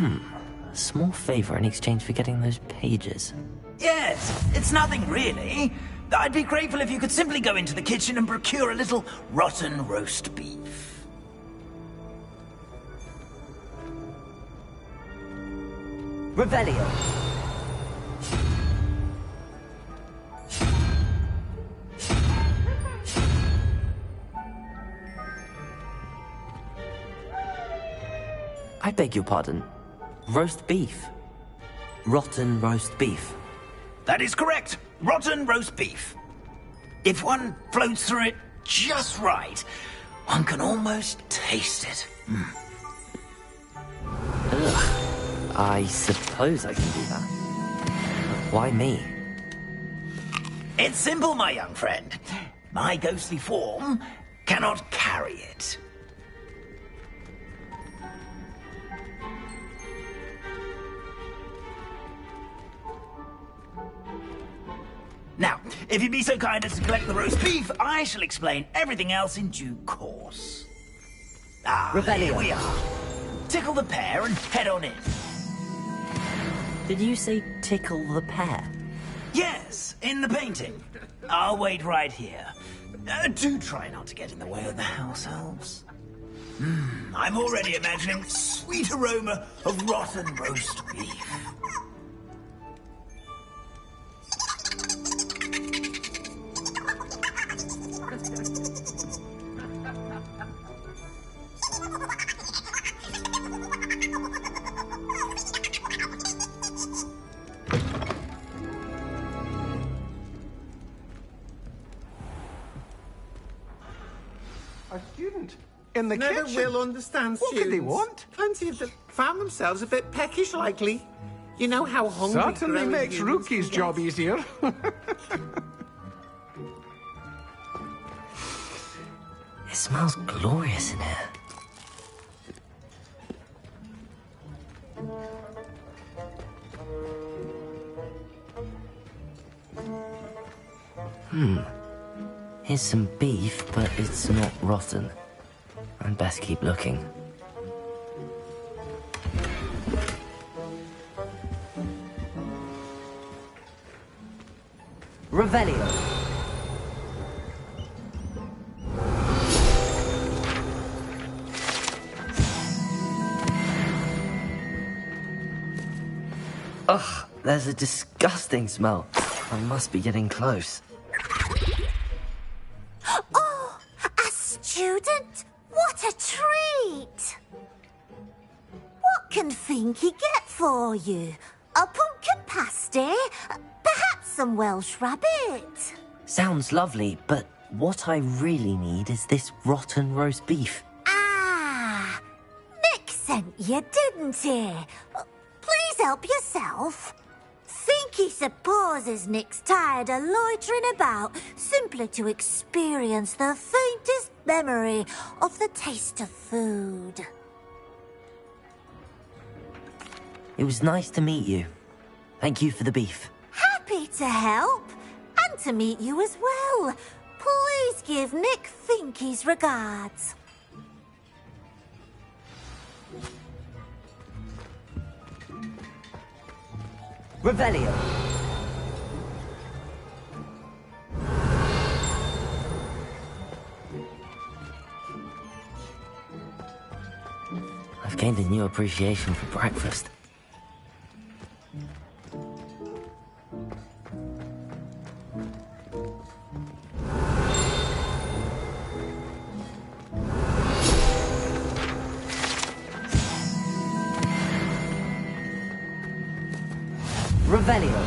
A small favor in exchange for getting those pages. Yes, it's nothing really. I'd be grateful if you could simply go into the kitchen and procure a little rotten roast beef. Revelio. I beg your pardon. Roast beef. Rotten roast beef. That is correct. Rotten roast beef. If one floats through it just right, one can almost taste it. Ugh. I suppose I can do that. But why me? It's simple, my young friend. My ghostly form cannot carry it. Now, if you'd be so kind as to collect the roast beef, I shall explain everything else in due course. Here we are. Tickle the pear and head on in. Did you say tickle the pear? Yes, in the painting. I'll wait right here. Do try not to get in the way of the house elves. I'm already imagining sweet aroma of rotten roast beef. A student in the Never kitchen. will understand What students. could they want? Plenty of them found themselves a bit peckish, likely. You know how hungry Certainly growing makes humans Rookie's can get. job easier. It smells glorious in here. Here's some beef, but it's not rotten. I'd best keep looking. Revelio. Ugh, there's a disgusting smell. I must be getting close. Oh, a What a treat! What can Finky get for you. A pumpkin pasty, perhaps some Welsh rabbit. Sounds lovely, but what I really need is this rotten roast beef. Ah, Nick sent you, didn't he? Please help yourself. Think he supposes Nick's tired of loitering about simply to experience the faintest memory of the taste of food. It was nice to meet you. Thank you for the beef. Happy to help, and to meet you as well. Please give Nick Finky's regards. Revelio. I've gained a new appreciation for breakfast. Revelio.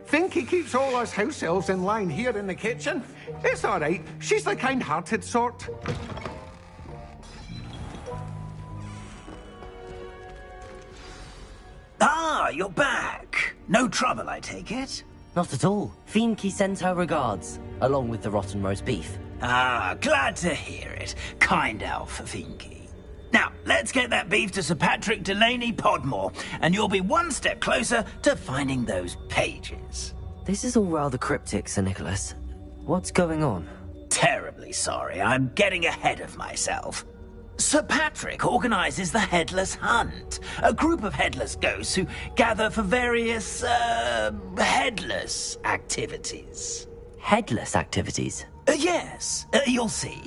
Finky keeps all us house elves in line here in the kitchen. It's all right. She's the kind-hearted sort. Ah, you're back. No trouble, I take it? Not at all. Finky sends her regards, along with the rotten roast beef. Ah, glad to hear it. Kind elf, Finky. Now, let's get that beef to Sir Patrick Delaney Podmore, and you'll be one step closer to finding those pages. This is all rather cryptic, Sir Nicholas. What's going on? Terribly sorry, I'm getting ahead of myself. Sir Patrick organises the Headless Hunt, a group of headless ghosts who gather for various, headless activities. Headless activities? Yes, you'll see.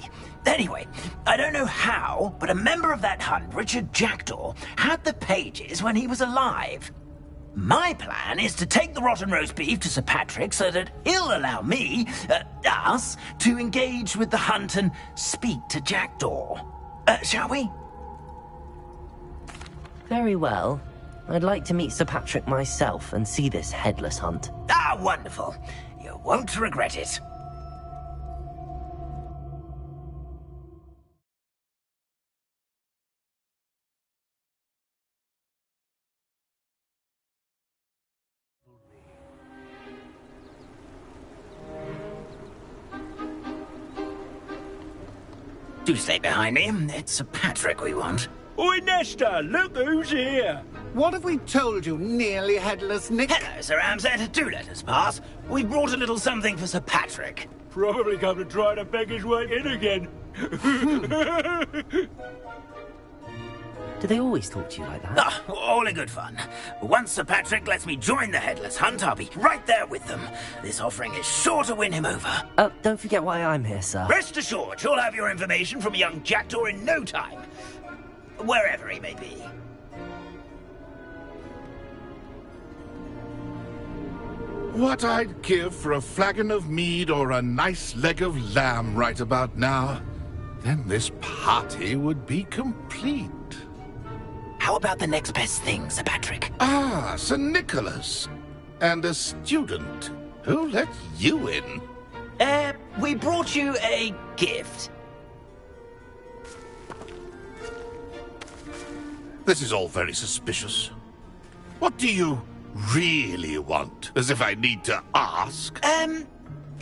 Anyway, I don't know how, but a member of that hunt, Richard Jackdaw, had the pages when he was alive. My plan is to take the rotten roast beef to Sir Patrick so that he'll allow me, us, to engage with the hunt and speak to Jackdaw. Shall we? Very well. I'd like to meet Sir Patrick myself and see this headless hunt. Ah, wonderful. You won't regret it. Do stay behind me. It's Sir Patrick we want. Oi, Nesta, look who's here. What have we told you, nearly headless Nick? Hello, Sir Ramsed. Do let us pass. We brought a little something for Sir Patrick. Probably come to try to beg his way in again. Do they always talk to you like that? Ah, all in good fun. Once Sir Patrick lets me join the Headless Hunt, I'll be right there with them. This offering is sure to win him over. Don't forget why I'm here, sir. Rest assured, you'll have your information from young Jackdaw in no time. Wherever he may be. What I'd give for a flagon of mead or a nice leg of lamb right about now. Then this party would be complete. How about the next best thing, Sir Patrick? Ah, Sir Nicholas. And a student. Who let you in? We brought you a gift. This is all very suspicious. What do you really want? As if I need to ask.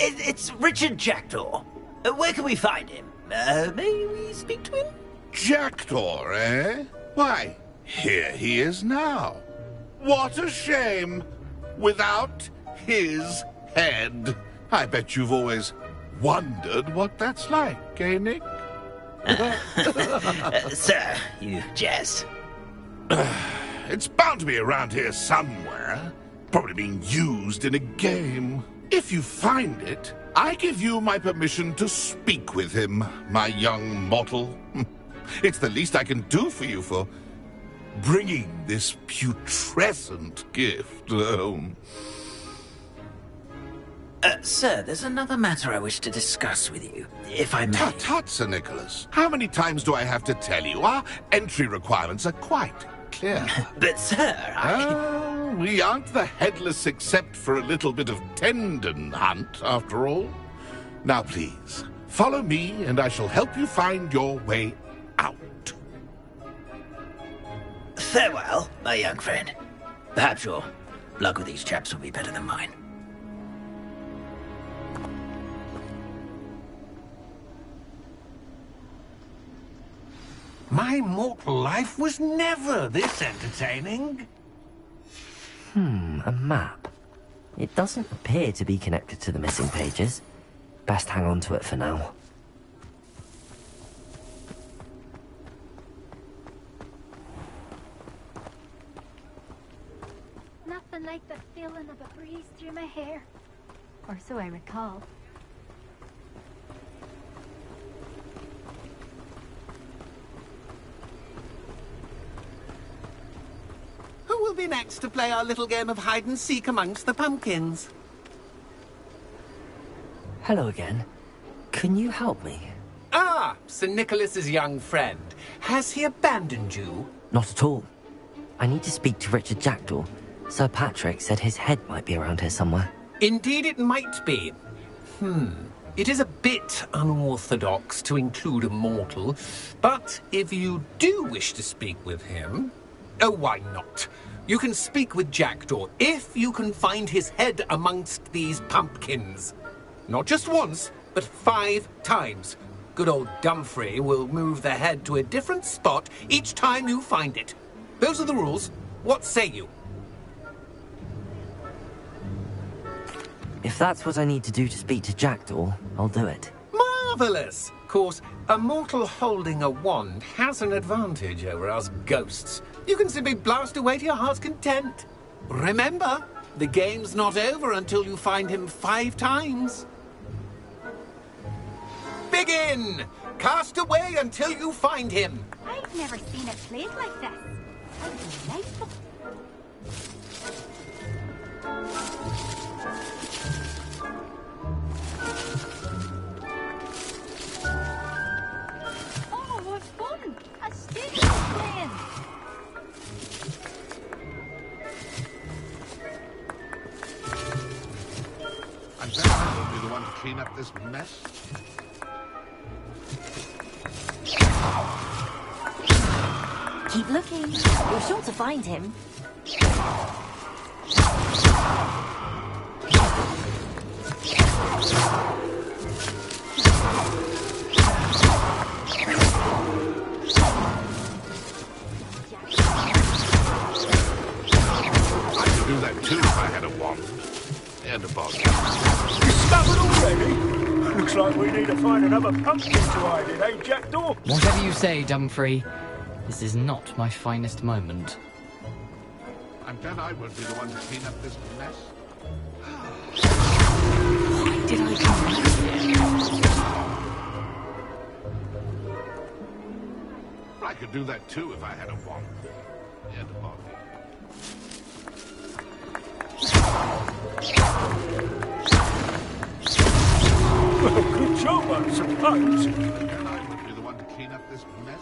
It's Richard Jackdaw. Where can we find him? May we speak to him? Jackdaw, eh? Why, here he is now. What a shame. Without his head. I bet you've always wondered what that's like, eh, Nick? Sir, you jest. It's bound to be around here somewhere. Probably being used in a game. If you find it, I give you my permission to speak with him, my young mortal. It's the least I can do for you for bringing this putrescent gift home. Sir, there's another matter I wish to discuss with you, if I may. Tut, Sir Nicholas. How many times do I have to tell you? Our entry requirements are quite clear. But, sir, we aren't the headless except for a little bit of tendon hunt, after all. Now, please, follow me, and I shall help you find your way out. Farewell, my young friend. Perhaps your luck with these chaps will be better than mine. My mortal life was never this entertaining. A map. It doesn't appear to be connected to the missing pages. Best hang on to it for now. Nothing like the feeling of a breeze through my hair. Or so I recall. Who will be next to play our little game of hide-and-seek amongst the pumpkins? Hello again. Can you help me? Ah, Sir Nicholas's young friend. Has he abandoned you? Not at all. I need to speak to Richard Jackdaw. Sir Patrick said his head might be around here somewhere. Indeed it might be. It is a bit unorthodox to include a mortal, but if you do wish to speak with him... Oh, why not? You can speak with Jackdaw if you can find his head amongst these pumpkins. Not just once, but 5 times. Good old Dumfrey will move the head to a different spot each time you find it. Those are the rules. What say you? If that's what I need to do to speak to Jackdaw, I'll do it. Marvellous! Of course, a mortal holding a wand has an advantage over us ghosts. You can simply blast away to your heart's content. Remember, the game's not over until you find him 5 times. Begin! Cast away until you find him. I've never seen it played like this. That was delightful. Oh, what fun! A stadium playing. I'm glad I won't be the one to clean up this mess. Keep looking. You're sure to find him. I could do that too if I had a wand. And a bottle. You stubborn already? Looks like we need to find another pumpkin to hide in, eh, Jackdaw? Whatever you say, Dumfrey. This is not my finest moment. I'm glad I won't be the one to clean up this mess. Why did I come back here? I could do that too if I had a wand. And a bottle. Well, good job, I suppose. And I would be the one to clean up this mess.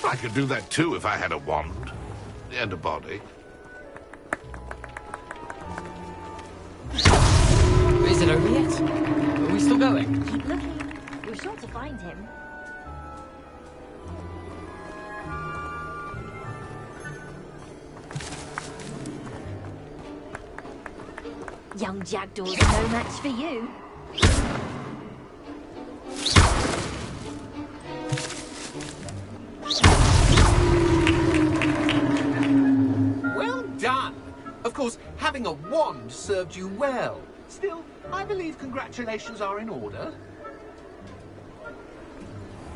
I could do that too if I had a wand. And a body. Is it over yet? Are we still going? Keep looking. You're sure to find him. Young Jackdaw's no match for you. Well done! Of course, having a wand served you well. Still, I believe congratulations are in order.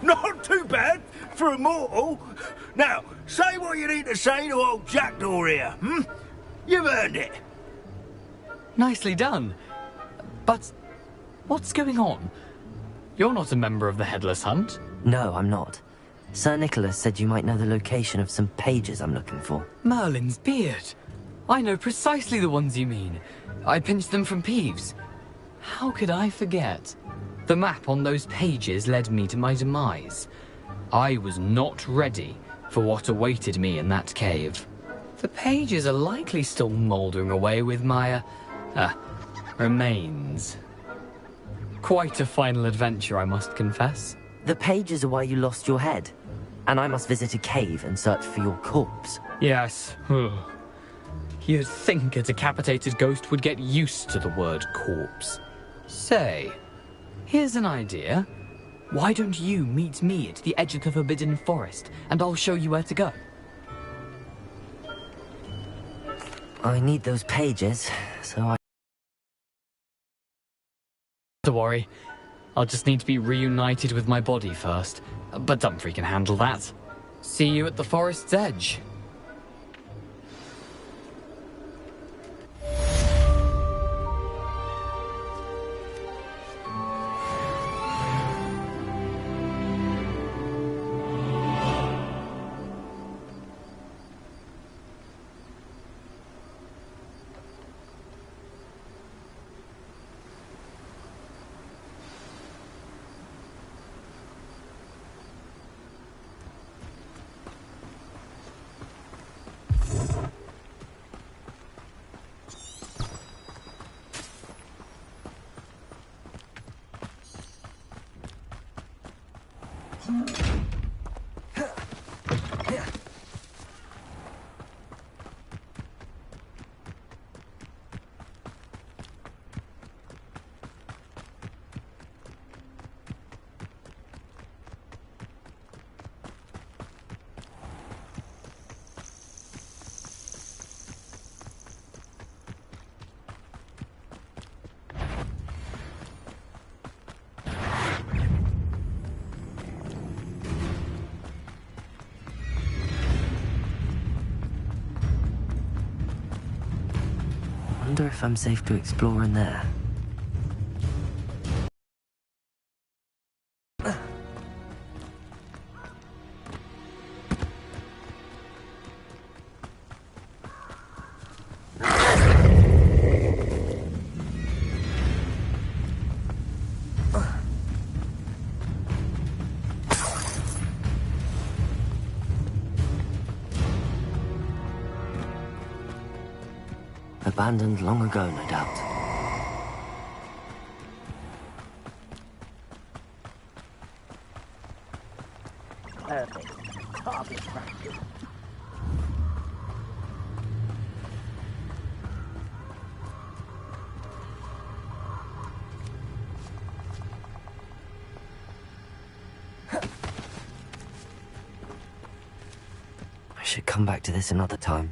Not too bad for a mortal. Now, say what you need to say to old Jackdaw here, You've earned it. Nicely done. But what's going on? You're not a member of the Headless Hunt. No, I'm not. Sir Nicholas said you might know the location of some pages I'm looking for. Merlin's beard. I know precisely the ones you mean. I pinched them from Peeves. How could I forget? The map on those pages led me to my demise. I was not ready for what awaited me in that cave. The pages are likely still mouldering away with my, remains. Quite a final adventure, I must confess. The pages are why you lost your head, and I must visit a cave and search for your corpse. Yes. You'd think a decapitated ghost would get used to the word corpse. Say, here's an idea. Why don't you meet me at the edge of the Forbidden Forest, and I'll show you where to go? I need those pages, so I... Don't worry. I'll just need to be reunited with my body first. But Dumfries can handle that. See you at the forest's edge. I wonder if I'm safe to explore in there. Abandoned long ago, no doubt. Perfect. Target practice. I should come back to this another time.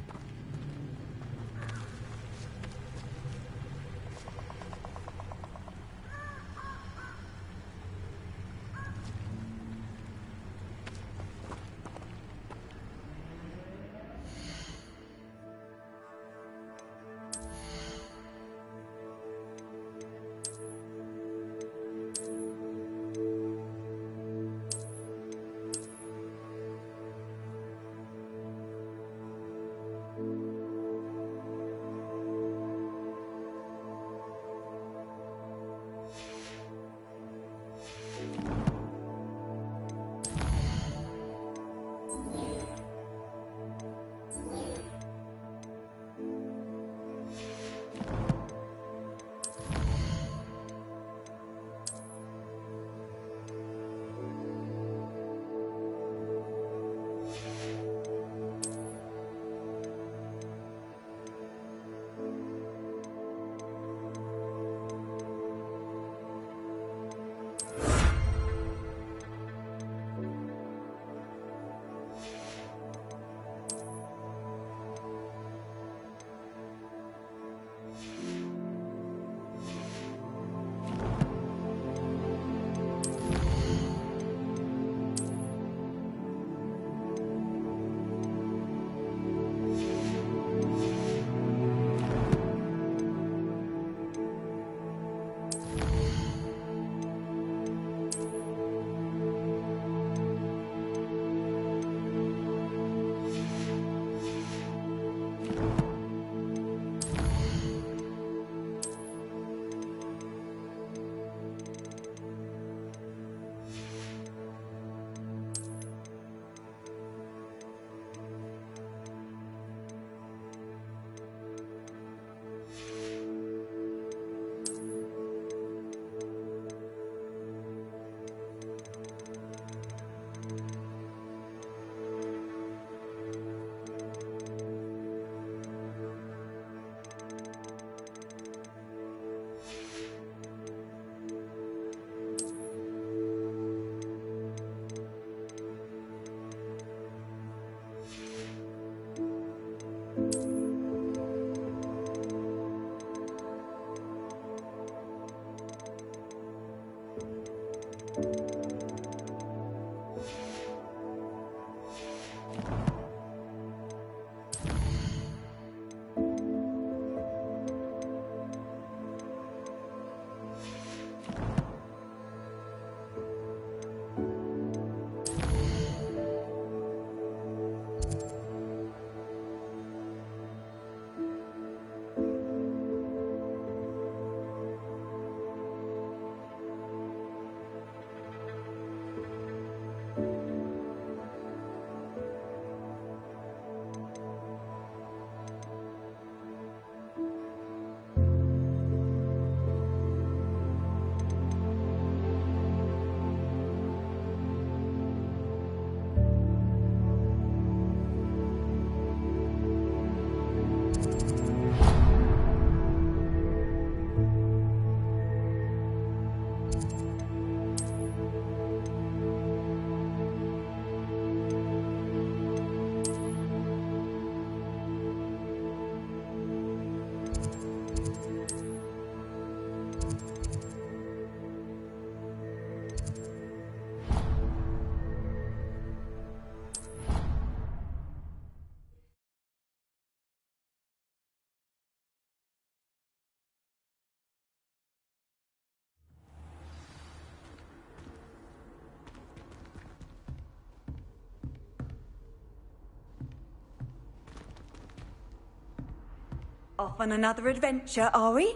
Off on another adventure, are we?